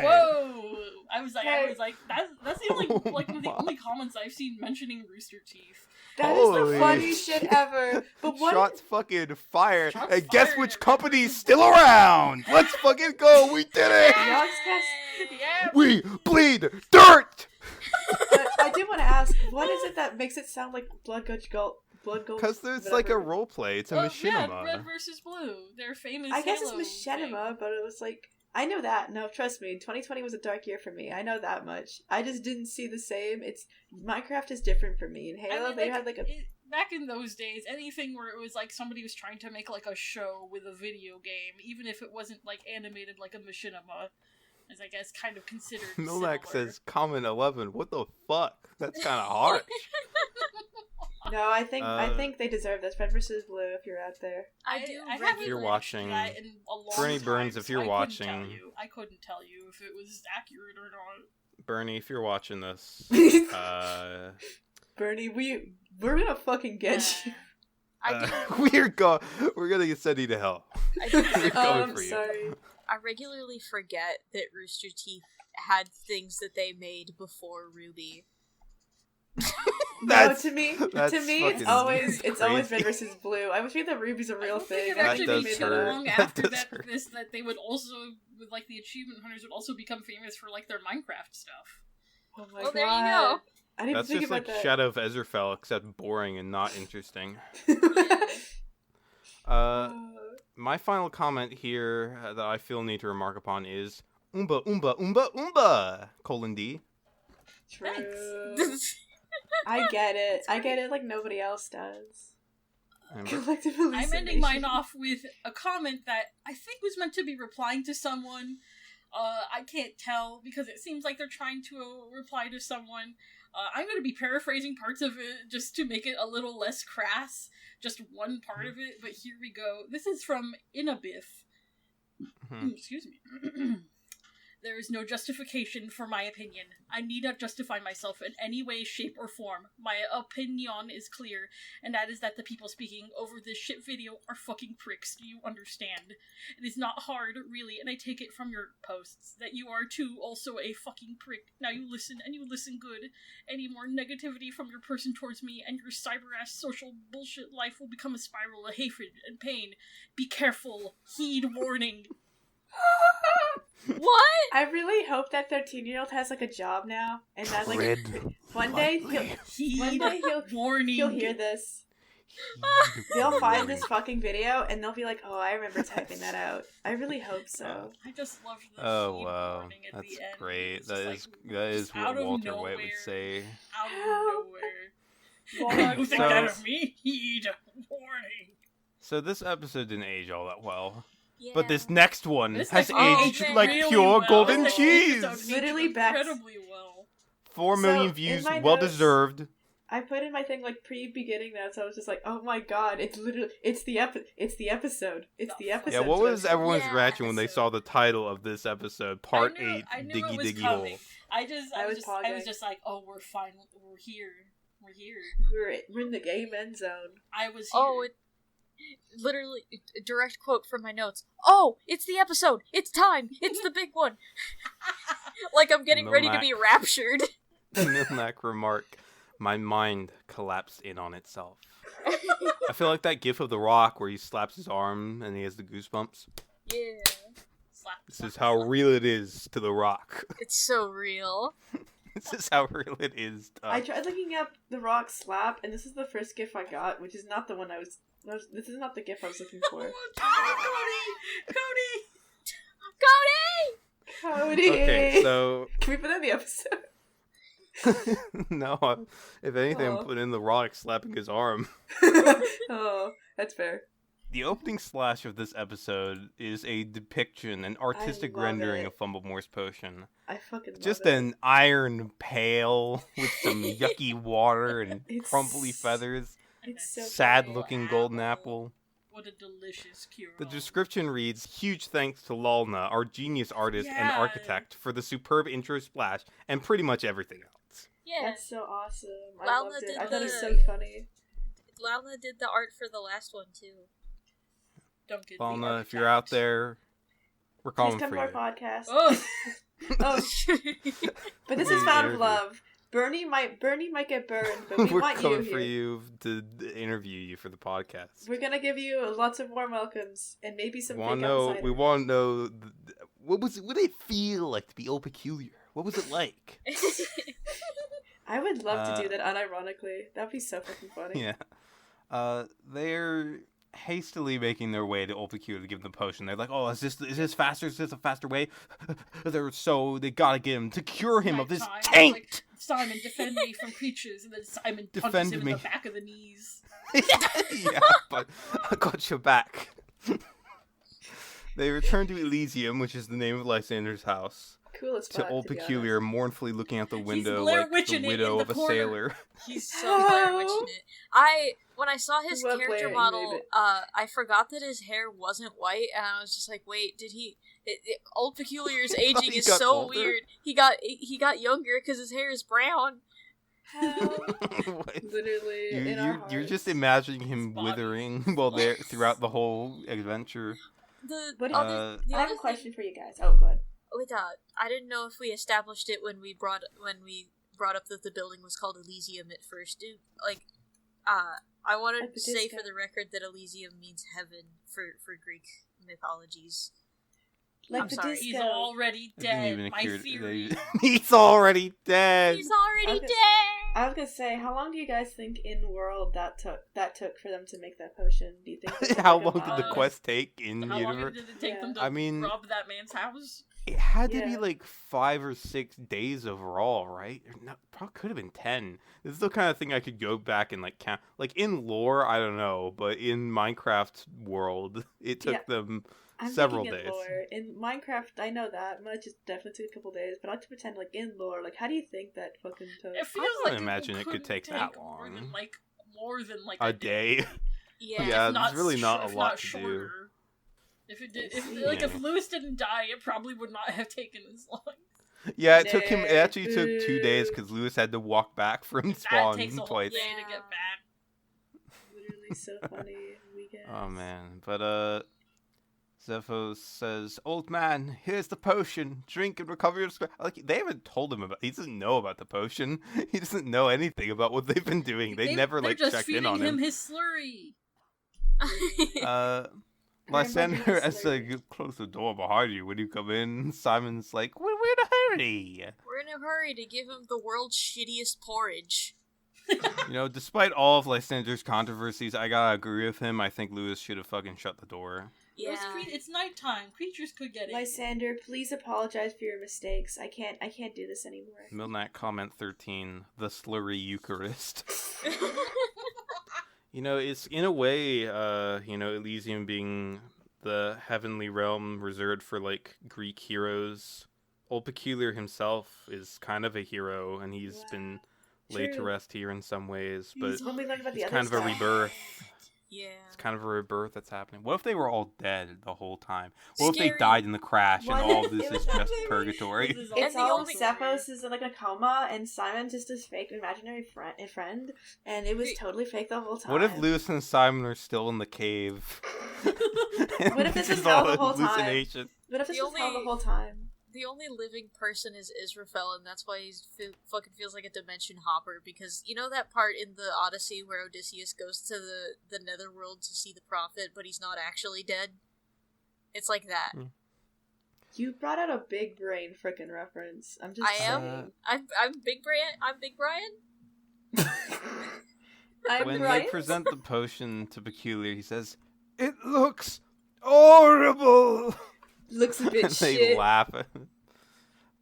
whoa! I was like, that's the only, one of the only comments I've seen mentioning Rooster Teeth. That is the funniest shit ever. But what? Shots fucking fired. Shots And guess fired. which company's still around? Let's fucking go. We did it. Yeah. We bleed dirt. But I do want to ask, what is it that makes it sound like Blood Gulch? Because there's like a role play. It's a machinima. Yeah, Red versus Blue. They're famous. I guess Halo it's machinima, but it was like, I know that. No, trust me, 2020 was a dark year for me. I know that much. I just didn't see the same. Minecraft is different for me. In Halo, they had like a... back in those days, anything where it was like somebody was trying to make like a show with a video game, even if it wasn't like animated like a machinima, is I guess kind of considered Milnak similar. says, comment 11. What the fuck? That's kind of harsh. No, I think they deserve this. Red versus Blue, if you're out there. I haven't If you're read watching, that in a long Bernie time, Burns, if so you're I watching, I couldn't tell you if it was accurate or not. Bernie, if you're watching this, Bernie, we're gonna fucking get you. we're gonna send you to hell. We're coming for you. Sorry. I regularly forget that Rooster Teeth had things that they made before Ruby. No, to me, fucking it's always crazy. red versus blue. I wish that Ruby's a real I don't think thing. it That actually does made hurt. long That after does that hurt. that they would also, with like the achievement hunters, would also become famous for like their Minecraft stuff. Oh my Well, god. there you go. I didn't That's think just about like that. Shadow of Israphel, except boring and not interesting. My final comment here that I feel need to remark upon is Oomba Oomba Oomba Oomba! :D. True. Thanks. I get it like nobody else does. Collective I'm ending hallucination. mine off with a comment that I think was meant to be replying to someone. I can't tell because it seems like they're trying to reply to someone. I'm going to be paraphrasing parts of it just to make it a little less crass. Just one part of it, but here we go. This is from Inabiff. Excuse me. There is no justification for my opinion. I need not justify myself in any way, shape, or form. My opinion is clear, and that is that the people speaking over this shit video are fucking pricks. Do you understand? It is not hard, really, and I take it from your posts, that you are too also a fucking prick. Now you listen, and you listen good. Any more negativity from your person towards me and your cyber-ass social bullshit life will become a spiral of hatred and pain. Be careful. Heed warning. What? I really hope that 13-year-old has like a job now, and that like one day he'll Warning. hear this. They'll find this fucking video and they'll be like, "Oh, I remember typing that out." I really hope so. I just loved the Oh heed wow, warning at that's the end. great. It's That just is that is just out what of Walter White would nowhere. say. Out of nowhere. Walter You think So- that of me? Heed warning. So this episode didn't age all that well. Yeah. But this next one This has next one aged aged like really pure well. golden This cheese. episode aged Literally back- incredibly well. 4 million So, views, in my well notes- deserved. I put in my thing like pre-beginning notes. I was just like, "Oh my god, it's the episode. It's the episode. Yeah, what was everyone's Yeah, reaction when they episode. saw the title of this episode, Part I knew 8, it Diggy was Diggy coming. Hole? I was pausing. just like, oh, we're fine. We're here. We're here. We're in the game end zone." I was here. Oh, literally, a direct quote from my notes. Oh, it's the episode. It's time. It's the big one. Like I'm getting ready to be raptured. Milnak remark, "My mind collapsed in on itself." I feel like that gif of The Rock where he slaps his arm and he has the goosebumps. Yeah. Slap, This slap, is how slap. real it is to The Rock. It's so real. This is how real it is to I tried looking up the Rock slap, and this is the first GIF I got, which is not the one I was. This is not the GIF I was looking for. Cody! Cody! Cody. Okay, so Can we put that in the episode? no, if anything, Oh. I'm putting in The Rock slapping his arm. Oh, that's fair. The opening slash of this episode is a depiction, an artistic love rendering it. of Fumblemore's potion. I fucking love Just it. an iron pail with some yucky water and It's- crumbly feathers. It's so Sad-looking golden apple. What a delicious cure. The description reads, "Huge thanks to Lalna, our genius artist and Yeah. architect, for the superb intro splash and pretty much everything else." Yeah. That's so awesome. I Lala loved it. did I thought it was the- so funny. Lala did the art for the last one too. Don't get me Lalna, if you're out there, we're Please calling come for to our you. podcast. Oh, Oh, but this is We found interview. love. Bernie might get burned, but we We're want you coming here. for you to interview you for the podcast. We're gonna give you lots of warm welcomes and maybe some Want fake to know? outsider. We want to know what did it feel like to be all peculiar? What was it like? I would love to do that unironically. That'd be so fucking funny. Yeah. They're hastily making their way to Ulpicure to give them the potion. They're like, "Oh, is this faster? Is this a faster way?" They gotta get him to cure him my of this time. taint. Like, Simon, defend me from creatures, and then Simon punches Defend him me. in the back of the knees. Yeah, but I got your back. They return to Elysium, which is the name of Lysander's house. cool as to fuck. Old to be Peculiar, honest. mournfully looking out the He's window Blair like the Witching it in widow the of a corner. sailor. He's so Blair Witching it. When I saw his What character Blair model, made it? I forgot that his hair wasn't white, and I was just like, wait, did he? Old Peculiar's aging He is got so older? weird. He got younger because his hair is brown. Hell, What? literally, in our You're just hearts. imagining him His body. withering while they're throughout the whole adventure. What The I have other a question thing, for you guys. Oh, go ahead. wait, I didn't know if we established it when we brought up that the building was called Elysium at first. Dude, I wanted Like the to say disco. for the record that Elysium means heaven for Greek mythologies. Like I'm the sorry. disco. He's already I didn't dead. even My hear theory. He's already dead. He's already Okay. dead. I was gonna say, how long do you guys think in world that took for them to make that potion? Do you think that took, How like, a long did the month? quest take in How long universe? did it take them to I mean- rob that man's house? It had to be Yeah. like 5 or 6 days overall, right? Or no, probably could have been 10. This is the kind of thing I could go back and like count. Like in lore, I don't know, but in Minecraft world, it took them I'm several thinking days. in lore. In Minecraft, I know that much. It definitely took a couple days, but I like to pretend like in lore. Like, how do you think that fucking took? It feels wouldn't like imagine it could couldn't take that more long. than like A day. Yeah. Yeah, if not there's really not if a lot not to do. shorter. If it did, if Yeah. if Lewis didn't die, it probably would not have taken as long. Yeah, it took him. It Nay, actually took 2 days boo. because Lewis had to walk back from That spawn takes a whole twice. day to Yeah. get back. Literally so funny. We guess. Oh man, but Zepho says, "Old man, here's the potion. Drink and recover your strength." Like they haven't told him about. He doesn't know about the potion. He doesn't know anything about what they've been doing. They never they're like just checked in feeding on him. his slurry. Lysander, Grandma as Slurry. you close the door behind you when you come in, Simon's like, we're in a hurry. We're in a hurry to give him the world's shittiest porridge. You know, despite all of Lysander's controversies, I gotta agree with him. I think Lewis should have fucking shut the door. Yeah. It's nighttime. Creatures could get in. Lysander, please apologize for your mistakes. I can't do this anymore. Milnak comment 13, the slurry Eucharist. You know, it's in a way, Elysium being the heavenly realm reserved for, like, Greek heroes. Old Peculiar himself is kind of a hero, and he's been laid to True. rest here in some ways, but When we learn about the it's other kind of a stuff. rebirth. Yeah. It's kind of a rebirth that's happening. What if they were all dead the whole time? What if Scary. they died in the crash and What all if this it is was just happening? purgatory? This is It's the all only- Zephos is in like a coma, and Simon's just his fake imaginary friend, and it was Wait. totally fake the whole time. What if Lewis and Simon are still in the cave? What if this was is hell all the whole time? hallucination? What if this The was hell the only- whole time? The only living person is Israphel, and that's why he fucking feels like a dimension hopper, because you know that part in the Odyssey where Odysseus goes to the netherworld to see the prophet, but he's not actually dead? It's like that. You brought out a big brain frickin' reference. I'm just I am? saying. I'm Big Brian. I'm Big Brian. I'm When right. they present the potion to Peculiar, he says, "It looks horrible!" Looks a bit And they shit. laugh.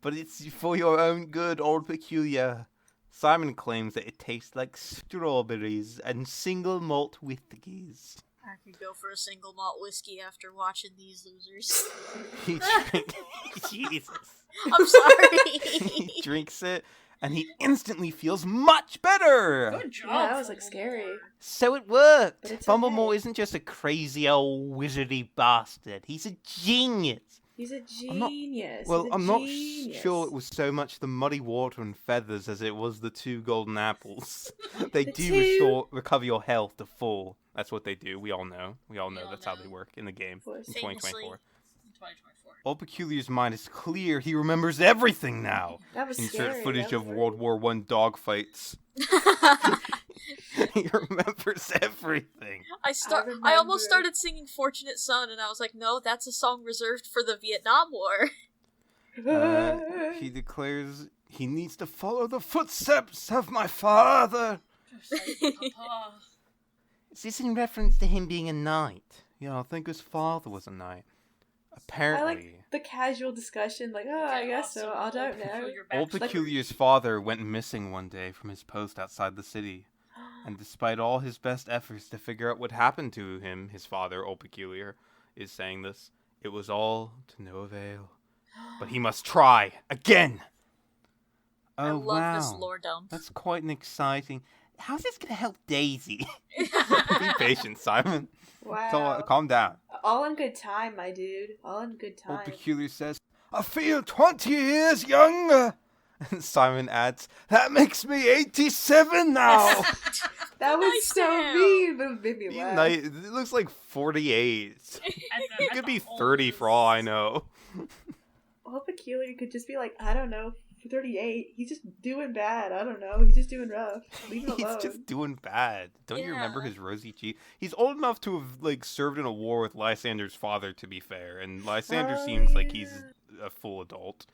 But it's for your own good, Old Peculiar. Simon claims that it tastes like strawberries and single malt whiskeys. I could go for a single malt whiskey after watching these losers. He Jesus. I'm sorry. He drinks it, and he instantly feels much better. Good job. Yeah, that was, like, scary. Fumbledore. So it worked. But it's Fumblemore okay. isn't just a crazy old wizardy bastard. He's a genius. He's a I'm not- genius. Well, He's a I'm not genius. sure it was so much the muddy water and feathers as it was the 2 golden apples. They The do recover your health to full. That's what they do. We all know. We all We know all that's how know. they work in the game Of course. in Famously. 2024. 2024. Old Peculiar's mind is clear. He remembers everything now. That was Insert scary. footage That of was World War I dogfights. He remembers everything. I almost remember. started singing Fortunate Son, and I was like, no, that's a song reserved for the Vietnam War. He declares he needs to follow the footsteps of my father. Just like Papa. Is this in reference to him being a knight? Yeah, I think his father was a knight. I Apparently. like the casual discussion, like, oh, I guess so. I don't know. Old Peculiar's father went missing one day from his post outside the city. And despite all his best efforts to figure out what happened to him, his father, Old Peculiar, is saying this, it was all to no avail. but he must try again. Oh, I love this lore dump. That's quite an exciting... How's this going to help Daisy? Be patient, Simon. Wow. Calm down. All in good time, my dude. All in good time. Old Peculiar says, I feel 20 years younger. And Simon adds, that makes me 87 now. That was Nice so him. mean, but it made me laugh. It looks like 48. He At could the be 30 for all I know. All Peculiar could just be like, I don't know, 38. He's just doing bad. I don't know. He's just doing rough. Leave him alone. He's just doing bad. Don't you remember Yeah. his rosy cheek? He's old enough to have served in a war with Lysander's father, to be fair, and Lysander Oh, seems like he's yeah. a full adult,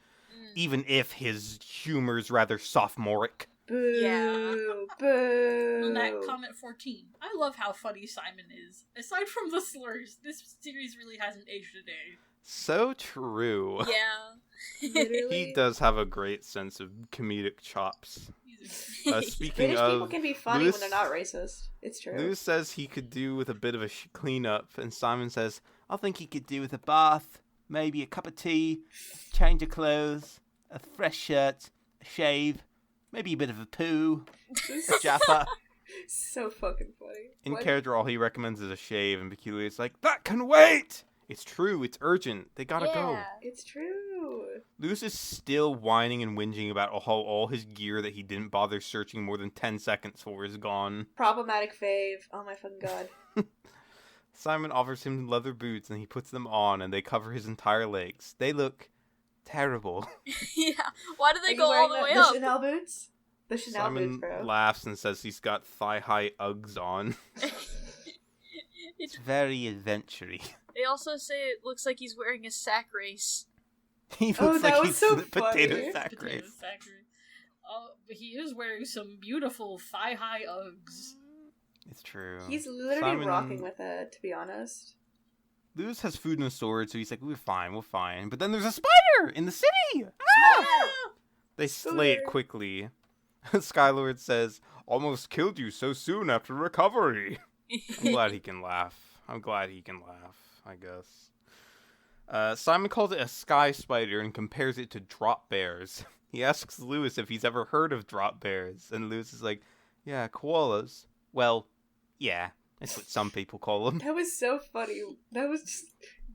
even if his humor's rather sophomoric. Boo. Yeah. Boo. Milnak comment 14. I love how funny Simon is. Aside from the slurs, this series really hasn't aged a day. So true. Yeah. Literally. He does have a great sense of comedic chops. Speaking British people of, can be funny Lewis- when they're not racist. It's true. Lewis says he could do with a bit of a cleanup, and Simon says, I think he could do with a bath, maybe a cup of tea, a change of clothes, a fresh shirt, a shave, maybe a bit of a poo, a Jaffa. So fucking funny. In What? character, all he recommends is a shave, and Peculiar's like, that can wait! It's true, it's urgent, they gotta go. Yeah. It's true. Lewis is still whining and whinging about how all his gear that he didn't bother searching more than 10 seconds for is gone. Problematic fave. Oh my fucking god. Simon offers him leather boots, and he puts them on, and they cover his entire legs. They look terrible. Yeah. Why do Are they you go all wearing the way the up? Chanel boots? The Chanel Simon boots, bro. laughs and says he's got thigh-high Uggs on. It's very adventure-y. They also say it looks like he's wearing a sack race. He looks Oh, that like was he's so in a potato funny. sack Potato race. sack race. But he is wearing some beautiful thigh-high Uggs. It's true. He's literally Simon- rocking with it, to be honest. Lewis has food and a sword, so he's like, we're fine. But then there's a spider in the city! Ah! They slay it Spider. quickly. Skylord says, almost killed you so soon after recovery. I'm glad he can laugh. I guess. Simon calls it a sky spider and compares it to drop bears. He asks Lewis if he's ever heard of drop bears, and Lewis is like, yeah, koalas. Well, yeah, that's what some people call them. That was so funny. That was just...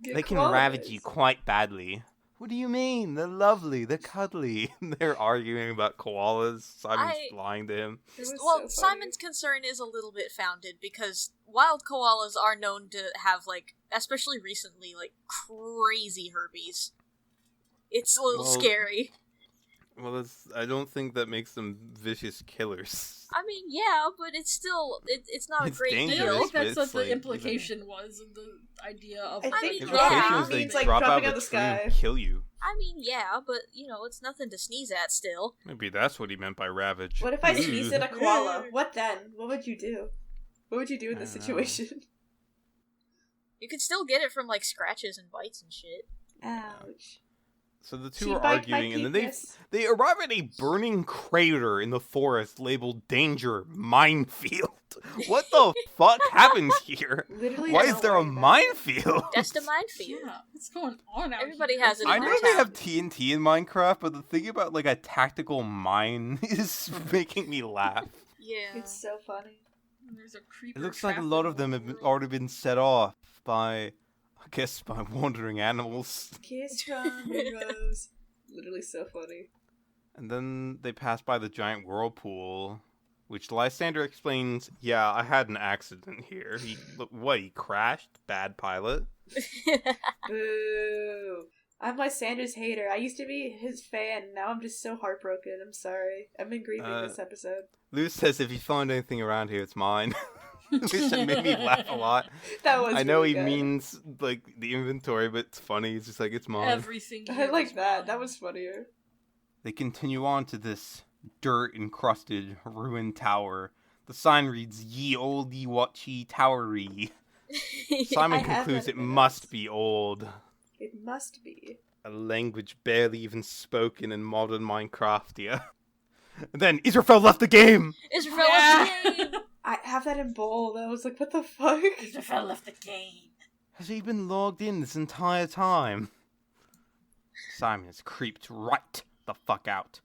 They can ravage you quite badly. What do you mean? They're lovely, they're cuddly. They're arguing about koalas. Simon's lying to him. It was Well, so funny. Simon's concern is a little bit founded because wild koalas are known to have, like, especially recently, like, crazy herpes. It's a little Well, scary. Well, I don't think that makes them vicious killers. I mean, yeah, but it's still, it's not It's a great I dangerous, don't deal. think but that's what it's the like, implication was in the idea of... I I think mean, The yeah. implication dropping is they means, like, drop out dropping of out the the tree and sky. kill you. I mean, yeah, but, you know, it's nothing to sneeze at still. Maybe that's what he meant by ravage. What if I sneezed at a Ooh. koala? What then? What would you do? What would you do in this I don't know. situation? You could still get it from, like, scratches and bites and shit. Ouch. So the two She are bite my arguing, and then penis. they arrive at a burning crater in the forest labeled "Danger Minefield." What the fuck happens here? Literally, Why I is don't there a like that. minefield? That's the minefield. Yeah, what's going on out Everybody here? has it in I their know they town. have TNT in Minecraft, but the thing about like a tactical mine is making me laugh. Yeah. It's so funny. And there's a creeper It looks like a trapped lot in of them the have world. already been set off by, I guess, by wandering animals. Kiss from the rose. Literally so funny. And then they pass by the giant whirlpool, which Lysander explains, yeah, I had an accident here. He crashed? Bad pilot? Boo. I'm Lysander's hater. I used to be his fan. Now I'm just so heartbroken. I'm sorry. I've been grieving this episode. Lewis says, if you find anything around here, it's mine. Which made me laugh a lot. That was I know really he good. means, like, the inventory, but it's funny. It's just like, it's mine. Everything. I here like is that. mine. That was funnier. They continue on to this dirt-encrusted ruined tower. The sign reads, Ye Olde Watchy Towery. Simon I have concludes that it in my must notes. be old. It must be. A language barely even spoken in modern Minecraftia. And then Israphel left the game! Israphel Yeah. left the game! I have that in bold. I was like, what the fuck? Israphel left the game. Has he been logged in this entire time? Simon has creeped right the fuck out.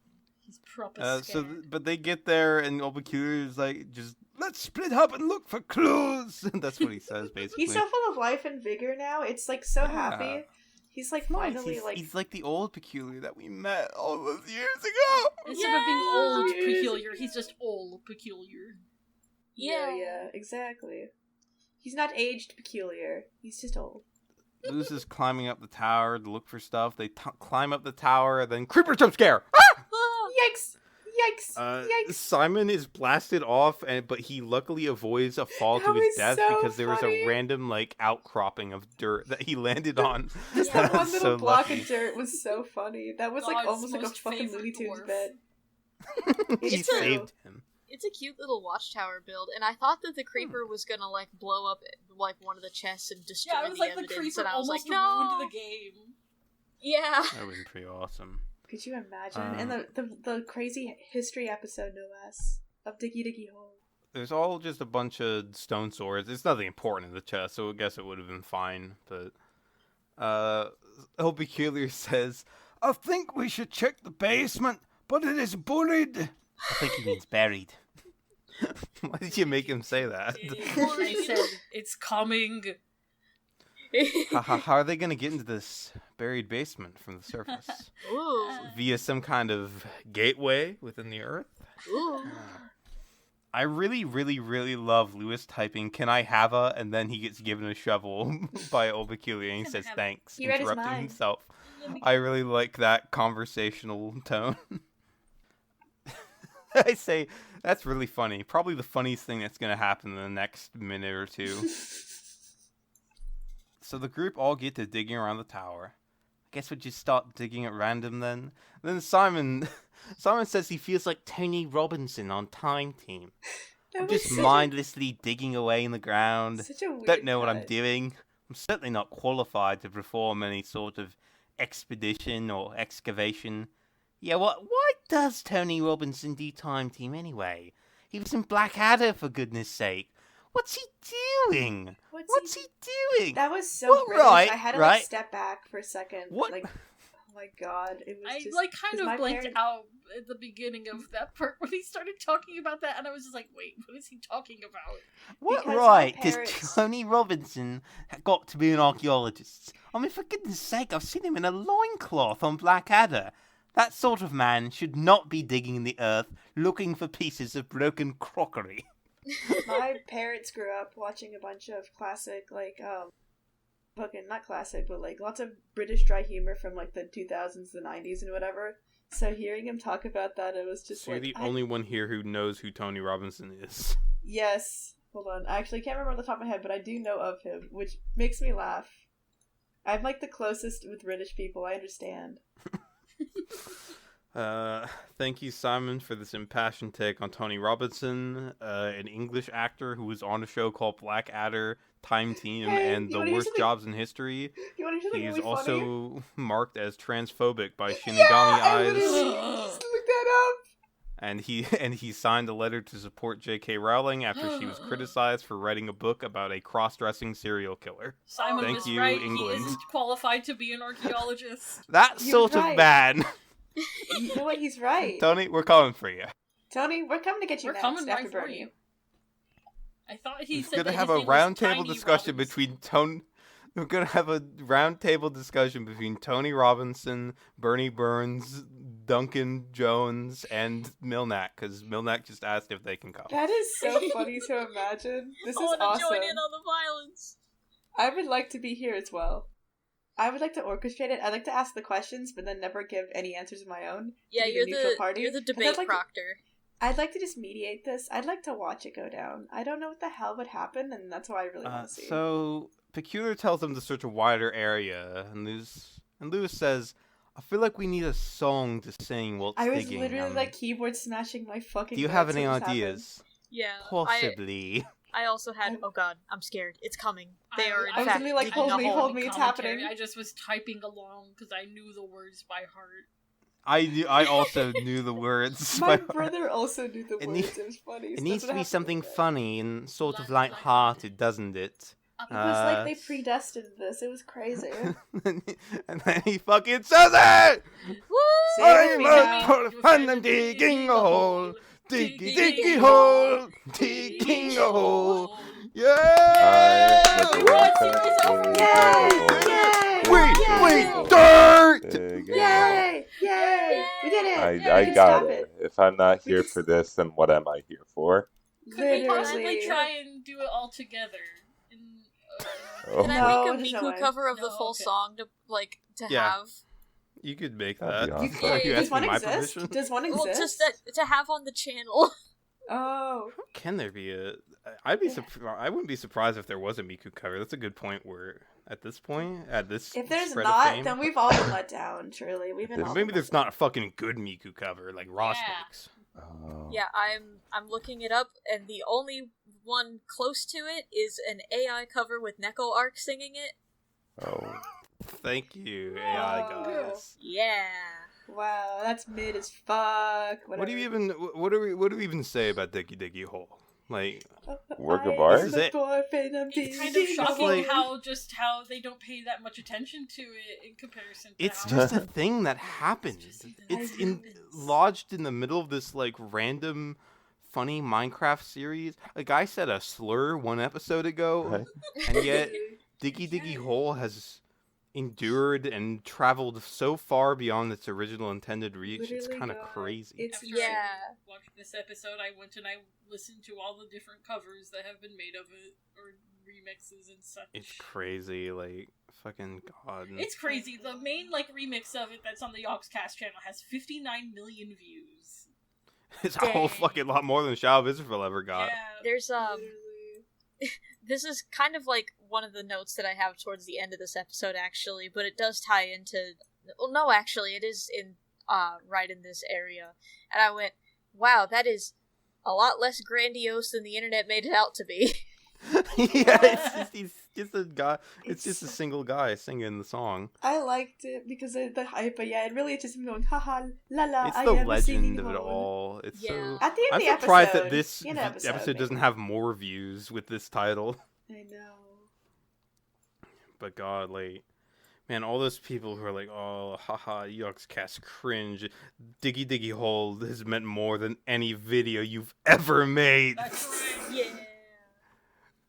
He's proper scared. But they get there, and Old Peculiar is like, just, let's split up and look for clues. That's what he says, basically. He's so full of life and vigor now. It's like so happy. He's like finally he's like the Old Peculiar that we met all those years ago. Instead of being old peculiar, he's just old peculiar. Yeah, exactly. He's not aged peculiar. He's just old. Luz is climbing up the tower to look for stuff. They climb up the tower, and then creeper jump scare. Yikes! Yikes! Simon is blasted off, but he luckily avoids a fall to his death because there was a random outcropping of dirt that he landed on. Just that one little block of dirt was so funny. That was almost like a fucking Looney Tunes bed. He saved him. It's a cute little watchtower build, and I thought that the creeper was gonna blow up one of the chests and destroy the evidence. Yeah, it was the creeper and I was almost no! ruined the game. Yeah, that would be pretty awesome. Could you imagine? And the crazy history episode, no less, of Diggy Diggy Hole. There's all just a bunch of stone swords. It's nothing important in the chest, so I guess it would have been fine. But Old Peculiar says, I think we should check the basement, but it is bullied. I think he means buried. Why did you make him say that? I said, it's coming. How are they going to get into this buried basement from the surface? Ooh. Via some kind of gateway within the earth? Ooh. I really, really, really love Lewis typing, can I have a, and then he gets given a shovel by Old Peculiar and he says thanks, he read his interrupting mind. himself. I really like that conversational tone. I say, that's really funny. Probably the funniest thing that's going to happen in the next minute or two. So the group all get to digging around the tower. I guess we'll just start digging at random then. Then Simon says he feels like Tony Robinson on Time Team. I'm just mindlessly digging away in the ground. Such a weird Don't know what I'm cut. doing. I'm certainly not qualified to perform any sort of expedition or excavation. Yeah, why does Tony Robinson do Time Team anyway? He was in Blackadder, for goodness sake. What's he doing? What's he doing? That was so Well, British. right, I had to right. step back for a second. What? Like, oh my god, it was I just kind 'cause of my blanked parents- out at the beginning of that part when he started talking about that, and I was just like, wait, what is he talking about? What Because my right parents- does Tony Robinson got to be an archaeologist? I mean, for goodness sake, I've seen him in a loincloth on Blackadder. That sort of man should not be digging in the earth looking for pieces of broken crockery. My parents grew up watching a bunch of classic, fucking not classic, but lots of British dry humor from the 2000s, the 90s, and whatever. So hearing him talk about that, it was just So you're the only one here who knows who Tony Robinson is. Yes. Hold on. I actually can't remember on the top of my head, but I do know of him, which makes me laugh. I'm the closest with British people. I understand. Thank you, Simon, for this impassioned take on Tony Robinson, an English actor who was on a show called Blackadder, Time Team, Hey, and you the wanna hear worst something- jobs in history. You want to hear something He is really also funny? marked as transphobic by Shinigami I Eyes, literally just looked that up. and he signed a letter to support J.K. Rowling after she was criticized for writing a book about a cross-dressing serial killer. Simon Thank was you, right. England. He isn't qualified to be an archaeologist. That You're sort right. of man. You know what? He's right. Tony, we're coming for you. Tony, we're coming to get you We're next coming after right for burning you. I thought he We're said gonna that have his a name was roundtable Tiny discussion Robinson. between Tony. We're gonna have a roundtable discussion between Tony Robinson, Bernie Burns, Duncan Jones, and Milnak, because Milnak just asked if they can come. That is so funny to imagine. This I is want to awesome. join in on the violence. I would like to be here as well. I would like to orchestrate it. I'd like to ask the questions, but then never give any answers of my own. Yeah, be the you're neutral the party. you're the And I'd debate like to- proctor. I'd like to just mediate this. I'd like to watch it go down. I don't know what the hell would happen, and that's why I really want to see. So Peculiar tells them to search a wider area, and Lewis says, "I feel like we need a song to sing while I was digging." literally keyboard smashing my fucking. do you have notes any when this ideas? Yeah, Possibly. I also had. Oh god, I'm scared. It's coming. They are in I was fact literally like, digging hold a me, hole. hold me, it's happening. I just was typing along because I knew the words by heart. I also knew the words. My by heart. brother also knew the It words. need- It was funny. It so needs that's to what be happened something with that. funny and sort of Light-hearted. light-hearted, doesn't it? It was like they predestined this. It was crazy. And then he fucking says it! Woo! I'm a and I'm digging a hole. Diggy diggy hole. Digging a hole. Yeah! We dirt! Yay! Yay! We did it! I got it. If I'm not here for this, then what am I here for? Could we possibly try and do it all together? Can I make a there's no Miku way. cover of the No, full okay. song to Yeah. have? You could make That'd that. be awesome. Are you Does asking one my exist? permission? Does one exist? Well, just to have on the channel. Oh. How can there be a? I'd be surprised. I wouldn't be surprised if there was a Miku cover. That's a good point. Where at this point, at this If there's spread of not, fame, then we've all been let down. Truly, we've been. all maybe been there's let not a fucking good Miku cover like Ross Yeah. makes. Oh. Yeah, I'm looking it up, and the only one close to it is an AI cover with Neko Arc singing it. Oh. Thank you, AI Oh. guys. Yeah. Wow, that's mid as fuck. What do you even? What do we even say about Diggy Diggy Hole? Like, Work of I art? am This is it. the orphan of It's kind of digging a shocking hole. how they don't pay that much attention to it in comparison to it's how just a thing that happened. just a thing It's that in happens. lodged in the middle of this like random, funny Minecraft series. A guy said a slur one episode ago, Right. and yet Diggy Diggy Hole has endured and traveled so far beyond its original intended reach. It's Literally, kind of God. crazy. It's After Yeah. I watched this episode, I went and I listened to all the different covers that have been made of it, or remixes and such. It's crazy, like fucking god. It's crazy. The main remix of it that's on the Yogscast channel has 59 million views. It's a whole Dang. fucking lot more than Shadow of Israphel ever got. Yeah. There's Literally. this is kind of like one of the notes that I have towards the end of this episode, actually, but it does tie into. Well, no, actually, it is in right in this area, and I went, "Wow, that is a lot less grandiose than the internet made it out to be." Yeah, he's just a guy. It's It's- just a single guy singing the song. I liked it because of the hype, but yeah, it really just been going, haha, la la. It's I the am a legend singing of it hole. all. It's Yeah. so. At the end I'm of the surprised episode, that this the end of the episode doesn't have more views with this title. I know. But God, like, man, all those people who are like, oh, haha, Yogscast cringe. Diggy Diggy Hole has meant more than any video you've ever made. That's right. Yeah.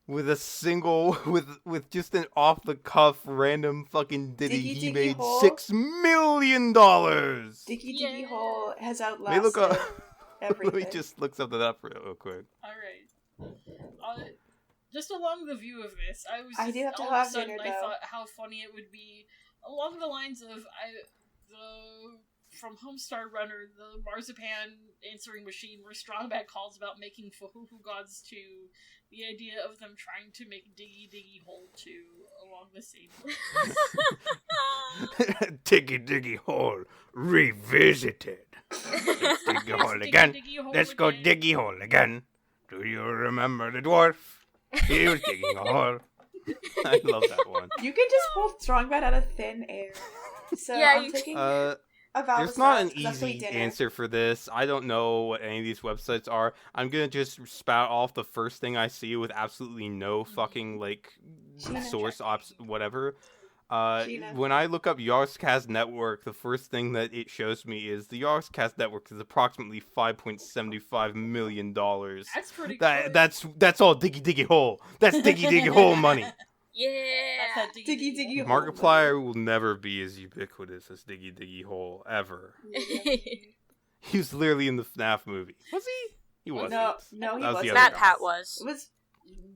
With a single, with just an off the cuff random fucking ditty, Diggy he Diggy made Hole? $6 million. Diggy Diggy Yeah. Hole has May outlasted look up. everything. Let me just look something up real quick. Alright. Just along the view of this, I do have to all have of a sudden dinner, I though. thought how funny it would be along the lines of from Homestar Runner, the marzipan answering machine where Strongback calls about making Fuhuhu Gods 2, the idea of them trying to make Diggy Diggy Hole 2 along the same lines. Diggy Diggy Hole revisited. Diggy Hole again. Diggy Hole Let's go again. Diggy Hole again. Do you remember the dwarf? He was digging a hole. I love that one. You can just pull Strongbad out of thin air. So Yeah, I'm you taking Uh, a vow There's to not silence an 'cause that's what we easy did. answer for this. I don't know what any of these websites are. I'm gonna just spout off the first thing I see with absolutely no fucking Gina. source whatever. Gina. When I look up Yogscast Network, the first thing that it shows me is the Yogscast Network is approximately $5.75 million. That's pretty good. That's all Diggy Diggy Hole. That's Diggy Diggy Hole money. Yeah. That's that Diggy Diggy Hole. Markiplier will never be as ubiquitous as Diggy Diggy Hole ever. He was literally in the FNAF movie. Was he? He wasn't. No, he That was the wasn't. other Matt guy. Pat was. It was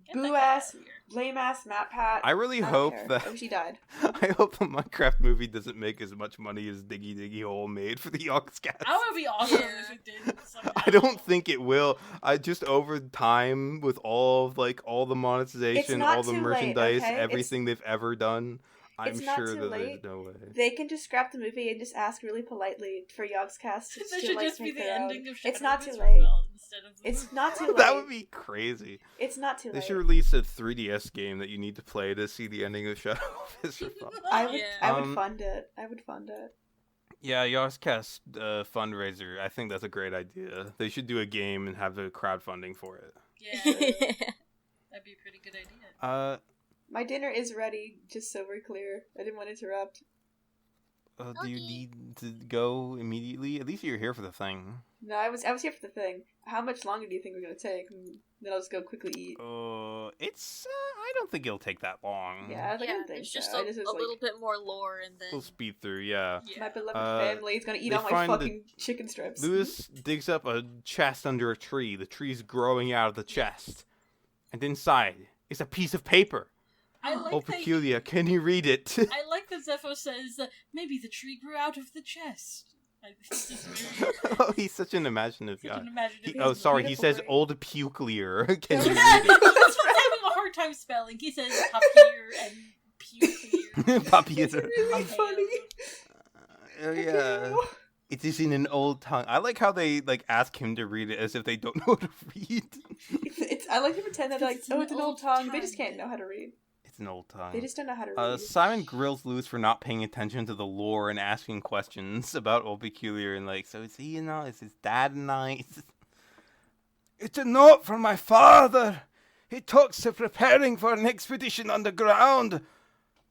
Get that boo guy ass, out of here. lame ass Matt Pat. I really I don't hope care. that I wish he died. I hope the Minecraft movie doesn't make as much money as Diggy Diggy Hole made for the Yogscast. That would be awesome Yeah. if it did. somehow. I don't think it will. I just over time with all of all the monetization, not all the too late, merchandise, okay? everything they've ever done, I'm It's not sure too that late. there's no way. They can just scrap the movie and just ask really politely for Yogscast to That should just be make the their own. ending of Shadow It's not of too Israphel late. instead of the It's movie. not too late. That would be crazy. It's not too They late. should release a 3DS game that you need to play to see the ending of Shadow of Israphel. I would. Yeah. I would Um, fund it. I would fund it. Yeah, Yogscast fundraiser. I think that's a great idea. They should do a game and have a crowdfunding for it. Yeah, that'd be a pretty good idea. My dinner is ready, just so we're clear. I didn't want to interrupt. Do you need to go immediately? At least you're here for the thing. No, I was here for the thing. How much longer do you think we're gonna take? Then I'll just go quickly eat. It's I don't think it'll take that long. Yeah, I don't think it's so. just I a was little bit more lore, and then We'll speed through, yeah. My beloved family is gonna eat they all my find fucking chicken strips. Lewis digs up a chest under a tree. The tree's growing out of the chest. And inside is a piece of paper. I like Oh, that peculiar. Can you read it? I like that Zepho says, maybe the tree grew out of the chest. It's just very... Oh, he's such an imaginative guy. Such an imaginative Oh, sorry, he beautiful says brain. old peculiar. Can you read That's it? what I'm having a hard time spelling. He says papier and puclear. Papier. Really funny. Oh, yeah. It is in an old tongue. I like how they ask him to read it as if they don't know how to read. I like to pretend that It's an it's an old old tongue. They tongue. just can't know how to read. It's an old tongue. They just don't know how to read. Simon grills Lewis for not paying attention to the lore and asking questions about Old Peculiar and so is he is his dad nice? It's a note from my father. He talks of preparing for an expedition underground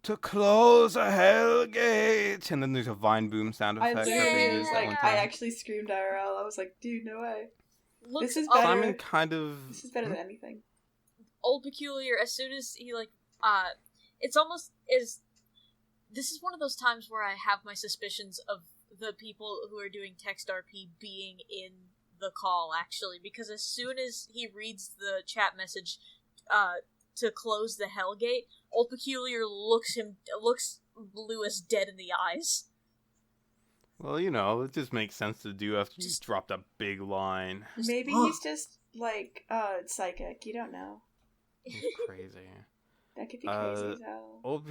to close a hell gate. And then there's a vine boom sound I effect that they literally use was at one I time. actually screamed IRL. I was like, dude, no way. looks is up better. Simon kind of... This is better than anything. Old Peculiar as soon as he it's almost is. This is one of those times where I have my suspicions of the people who are doing text RP being in the call, actually, because as soon as he reads the chat message to close the Hellgate, Old Peculiar looks Lewis dead in the eyes. Well, it just makes sense to do after you dropped a big line. Maybe he's just psychic. You don't know. It's crazy. That could be crazy as hell.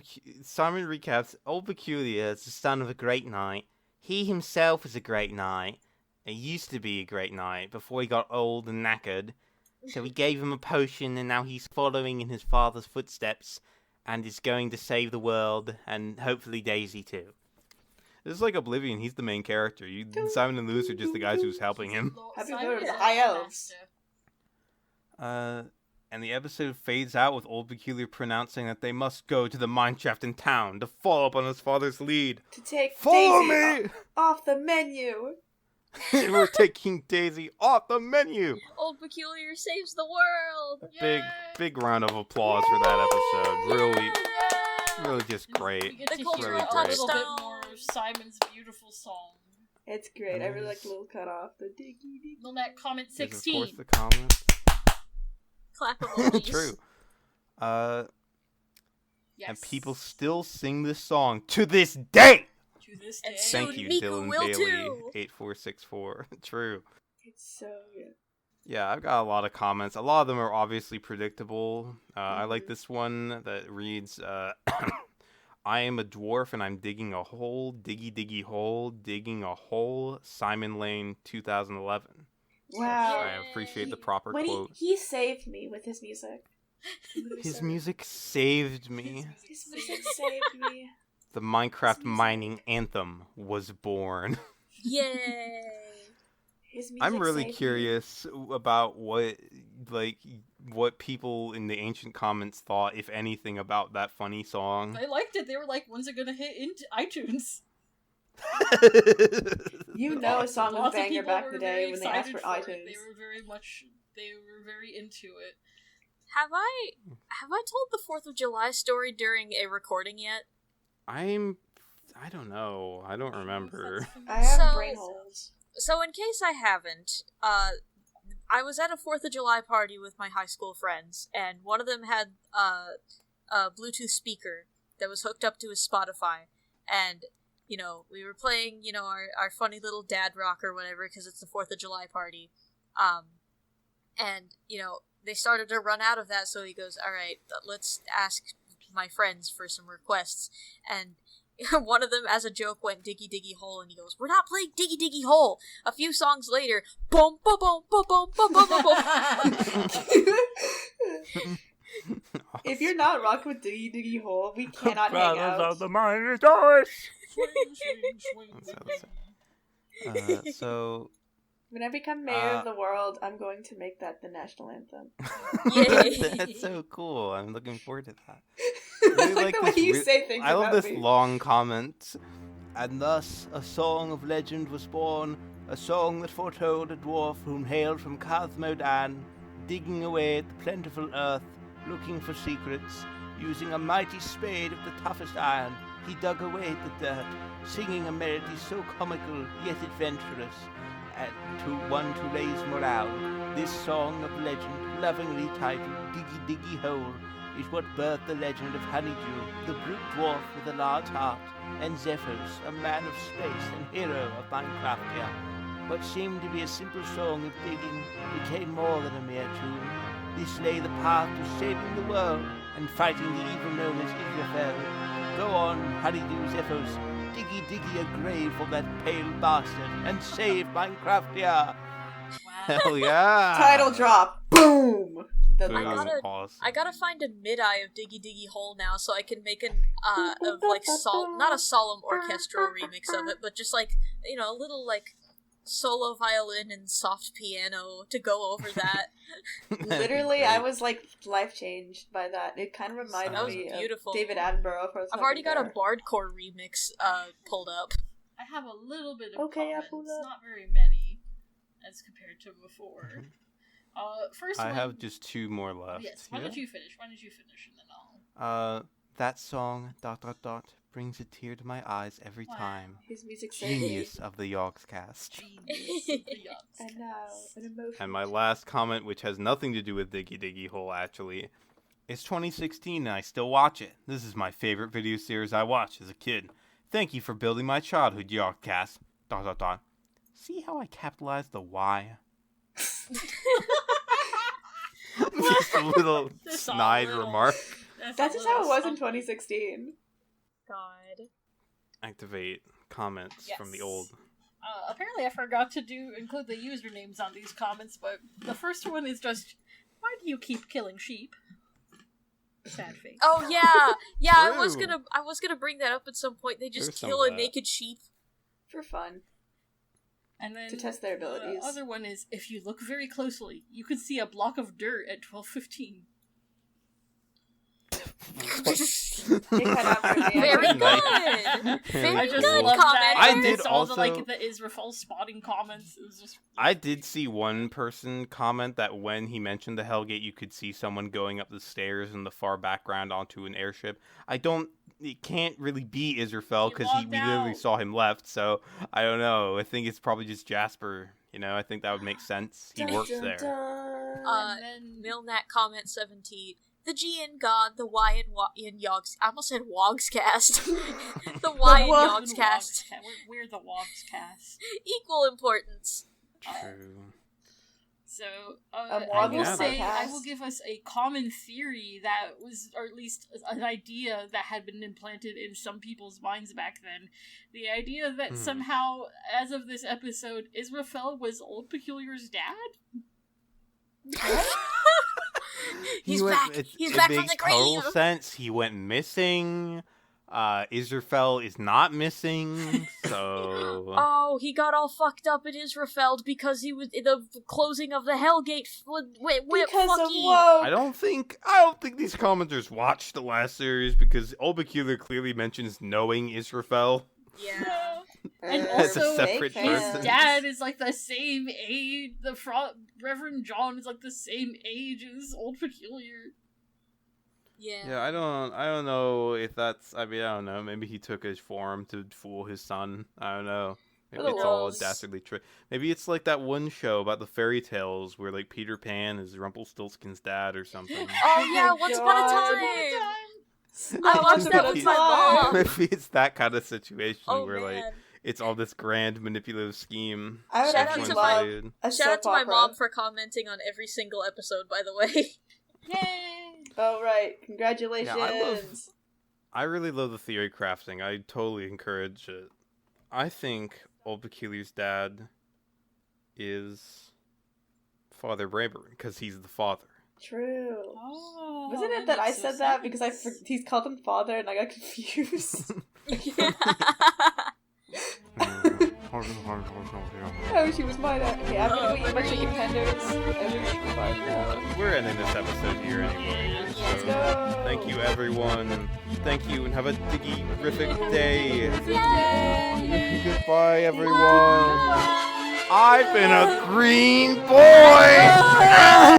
Simon recaps, Old Peculiar is the son of a great knight. He himself is a great knight. He used to be a great knight before he got old and knackered. So we gave him a potion and now he's following in his father's footsteps and is going to save the world and hopefully Daisy too. This is like Oblivion, he's the main character. Simon and Lewis are just the guys who's helping him. Happy Simon birthday, is a high elves. master. And the episode fades out with Old Peculiar pronouncing that they must go to the mineshaft in town to follow up on his father's lead. To take Follow Daisy me! off the menu. We're taking Daisy off the menu! Old Peculiar saves the world! Big round of applause for that episode. Really just great. We get The to cultural hear a great. little bit touchstone. more of Simon's beautiful song. It's great. I really like the little cut off. The diggy diggy. Milnak comment There's, 16. of course, the comments. Clap emojis. True. Yes. And people still sing this song to this day! To this And day. soon Thank you, Miku Dylan will Bailey, too. 8464. True. It's so good. Yeah, I've got a lot of comments. A lot of them are obviously predictable. I like Mhm. this one that reads, I am a dwarf and I'm digging a hole, diggy diggy hole, digging a hole, Simon Lane 2011. Wow. I appreciate the proper When quote. he saved me with his music. His music saved me. His music saved me. The Minecraft mining anthem was born. Yay! His music I'm really saved me. curious about what people in the ancient comments thought, if anything, about that funny song. They liked it. They were like, when's it gonna hit into iTunes? You know a song was Lots a of banger people back were in the very day when they asked excited for it. iTunes. They were very into it. Have I told the 4th of July story during a recording yet? I don't know. I don't remember. I have So- brain holes. So in case I haven't, I was at a 4th of July party with my high school friends, and one of them had a Bluetooth speaker that was hooked up to his Spotify, and, we were playing, our funny little dad rock or whatever, because it's the 4th of July party, and, they started to run out of that, so he goes, alright, let's ask my friends for some requests, and one of them, as a joke, went Diggy Diggy Hole, and he goes, we're not playing Diggy Diggy Hole! A few songs later, boom, boom, boom, boom, boom, boom, boom, boom, boom. If you're not rocking with Diggy Diggy Hole, we cannot hang out. miners doors. Swing, swing, swing. So When I become mayor of the world, I'm going to make that the national anthem. Yay. That's so cool. I'm looking forward to that. I Really like the way this you say things I love about this me. long comment. And thus a song of legend was born, a song that foretold a dwarf whom hailed from Cathmodan, digging away at the plentiful earth, looking for secrets. Using a mighty spade of the toughest iron, he dug away at the dirt, singing a melody so comical yet adventurous, and to one to raise morale. This song of legend, lovingly titled Diggy Diggy Hole, is what birthed the legend of Honeydew, the brute dwarf with a large heart, and Zephyrs, a man of space and hero of Minecraftia. What seemed to be a simple song of digging became more than a mere tune. This lay the path to saving the world and fighting the evil known as Israphel. Go on, Honeydew Zephyrs, diggy diggy a grave for that pale bastard, and save Minecraftia. Wow. Hell yeah! Title drop. Boom. That's Boom. awesome. Awesome. I gotta find a mid-eye of Diggy Diggy Hole now so I can make an, of like, not a solemn orchestral remix of it, but just like, you know, a little like solo violin and soft piano to go over that. Literally, I was like life changed by that. It kind of reminded That was me beautiful. of David Attenborough. I've already got a bardcore remix pulled up. I have a little bit of Okay, comments, Apula. not very many, as compared to before. First I one, have just two more left. yes. Why Yeah. don't you finish? And then I'll. That song, ... brings a tear to my eyes every Wow. time. His music so Genius of the Yogscast. Genius. The Yogscast. And now, an emotion. And my last comment, which has nothing to do with Diggy Diggy Hole, actually. It's 2016 and I still watch it. This is my favorite video series I watched as a kid. Thank you for building my childhood, Yogscast. ... See how I capitalized the Y? Just a little Just a snide little. remark. That's just how it was in 2016. God. Activate comments from the Yes. old. Apparently I forgot to include the usernames on these comments, but the first one is just, why do you keep killing sheep? Sad face. Oh yeah, I was True. gonna bring that up at some point. They just There's some kill of a that. naked sheep. For fun. And then To test their abilities. The other one is, if you look very closely, you can see a block of dirt at 12:15. It cut out for me. Very Nice. good. Very I just good love that. comment. I did It's all the, also- like, the Israphel spotting comments. It was just... I did see one person comment that when he mentioned the Hellgate, you could see someone going up the stairs in the far background onto an airship. It can't really be Israphel He because logged we literally out. saw him left, so I don't know. I think it's probably just Jasper. You know, I think that would make sense. He Dun, works dun, there. dun. And then... Milnak comment 17. The G in God, the Y in Yogs. I almost said Wogscast. The Y in Wog- Yogscast. We're the Wogscast. Equal importance. True. So, A I will Woggle say, I podcast. will give us a common theory that was, or at least an idea that had been implanted in some people's minds back then. The idea that somehow, as of this episode, Israphel was Old Peculiar's dad? He's went- back. it- He's it back from makes the grave. total sense. He went missing. Israphel is not missing, so... Oh, he got all fucked up at Israfeld because he was the closing of the Hellgate. Because of fucky. woke. I don't think these commenters watched the last series because Old Peculiar clearly mentions knowing Israphel. Yeah. And As a also, separate his person. dad is like the same age, Reverend John is like the same age as Old Peculiar. Yeah, I don't know if that's. I don't know. Maybe he took his form to fool his son. I don't know. Maybe Who it's all a knows? dastardly trick. Maybe it's like that one show about the fairy tales where like Peter Pan is Rumpelstiltskin's dad or something. Oh yeah, my once upon a God. time. I watched that with my mom. Maybe it's that kind of situation Oh where like man. it's all this grand manipulative scheme. I would Shout out actually to love Inflated. a Shout out soap to my opera. mom for commenting on every single episode, by the way. Yay! Oh right, congratulations. Yeah, I really love the theory crafting. I totally encourage it. I think Old Peculiar's dad is Father Rayburn because he's the father. True. Oh, Wasn't it that I makes said some that because sense. he's called him father and I got confused? Oh, she was mine. Okay, I'm gonna go eat my chicken tenders. We're ending this episode here anyway. Let's go. Thank you, everyone. Thank you, and have a diggy-rific day. Yay. Goodbye, everyone. I've been a green boy.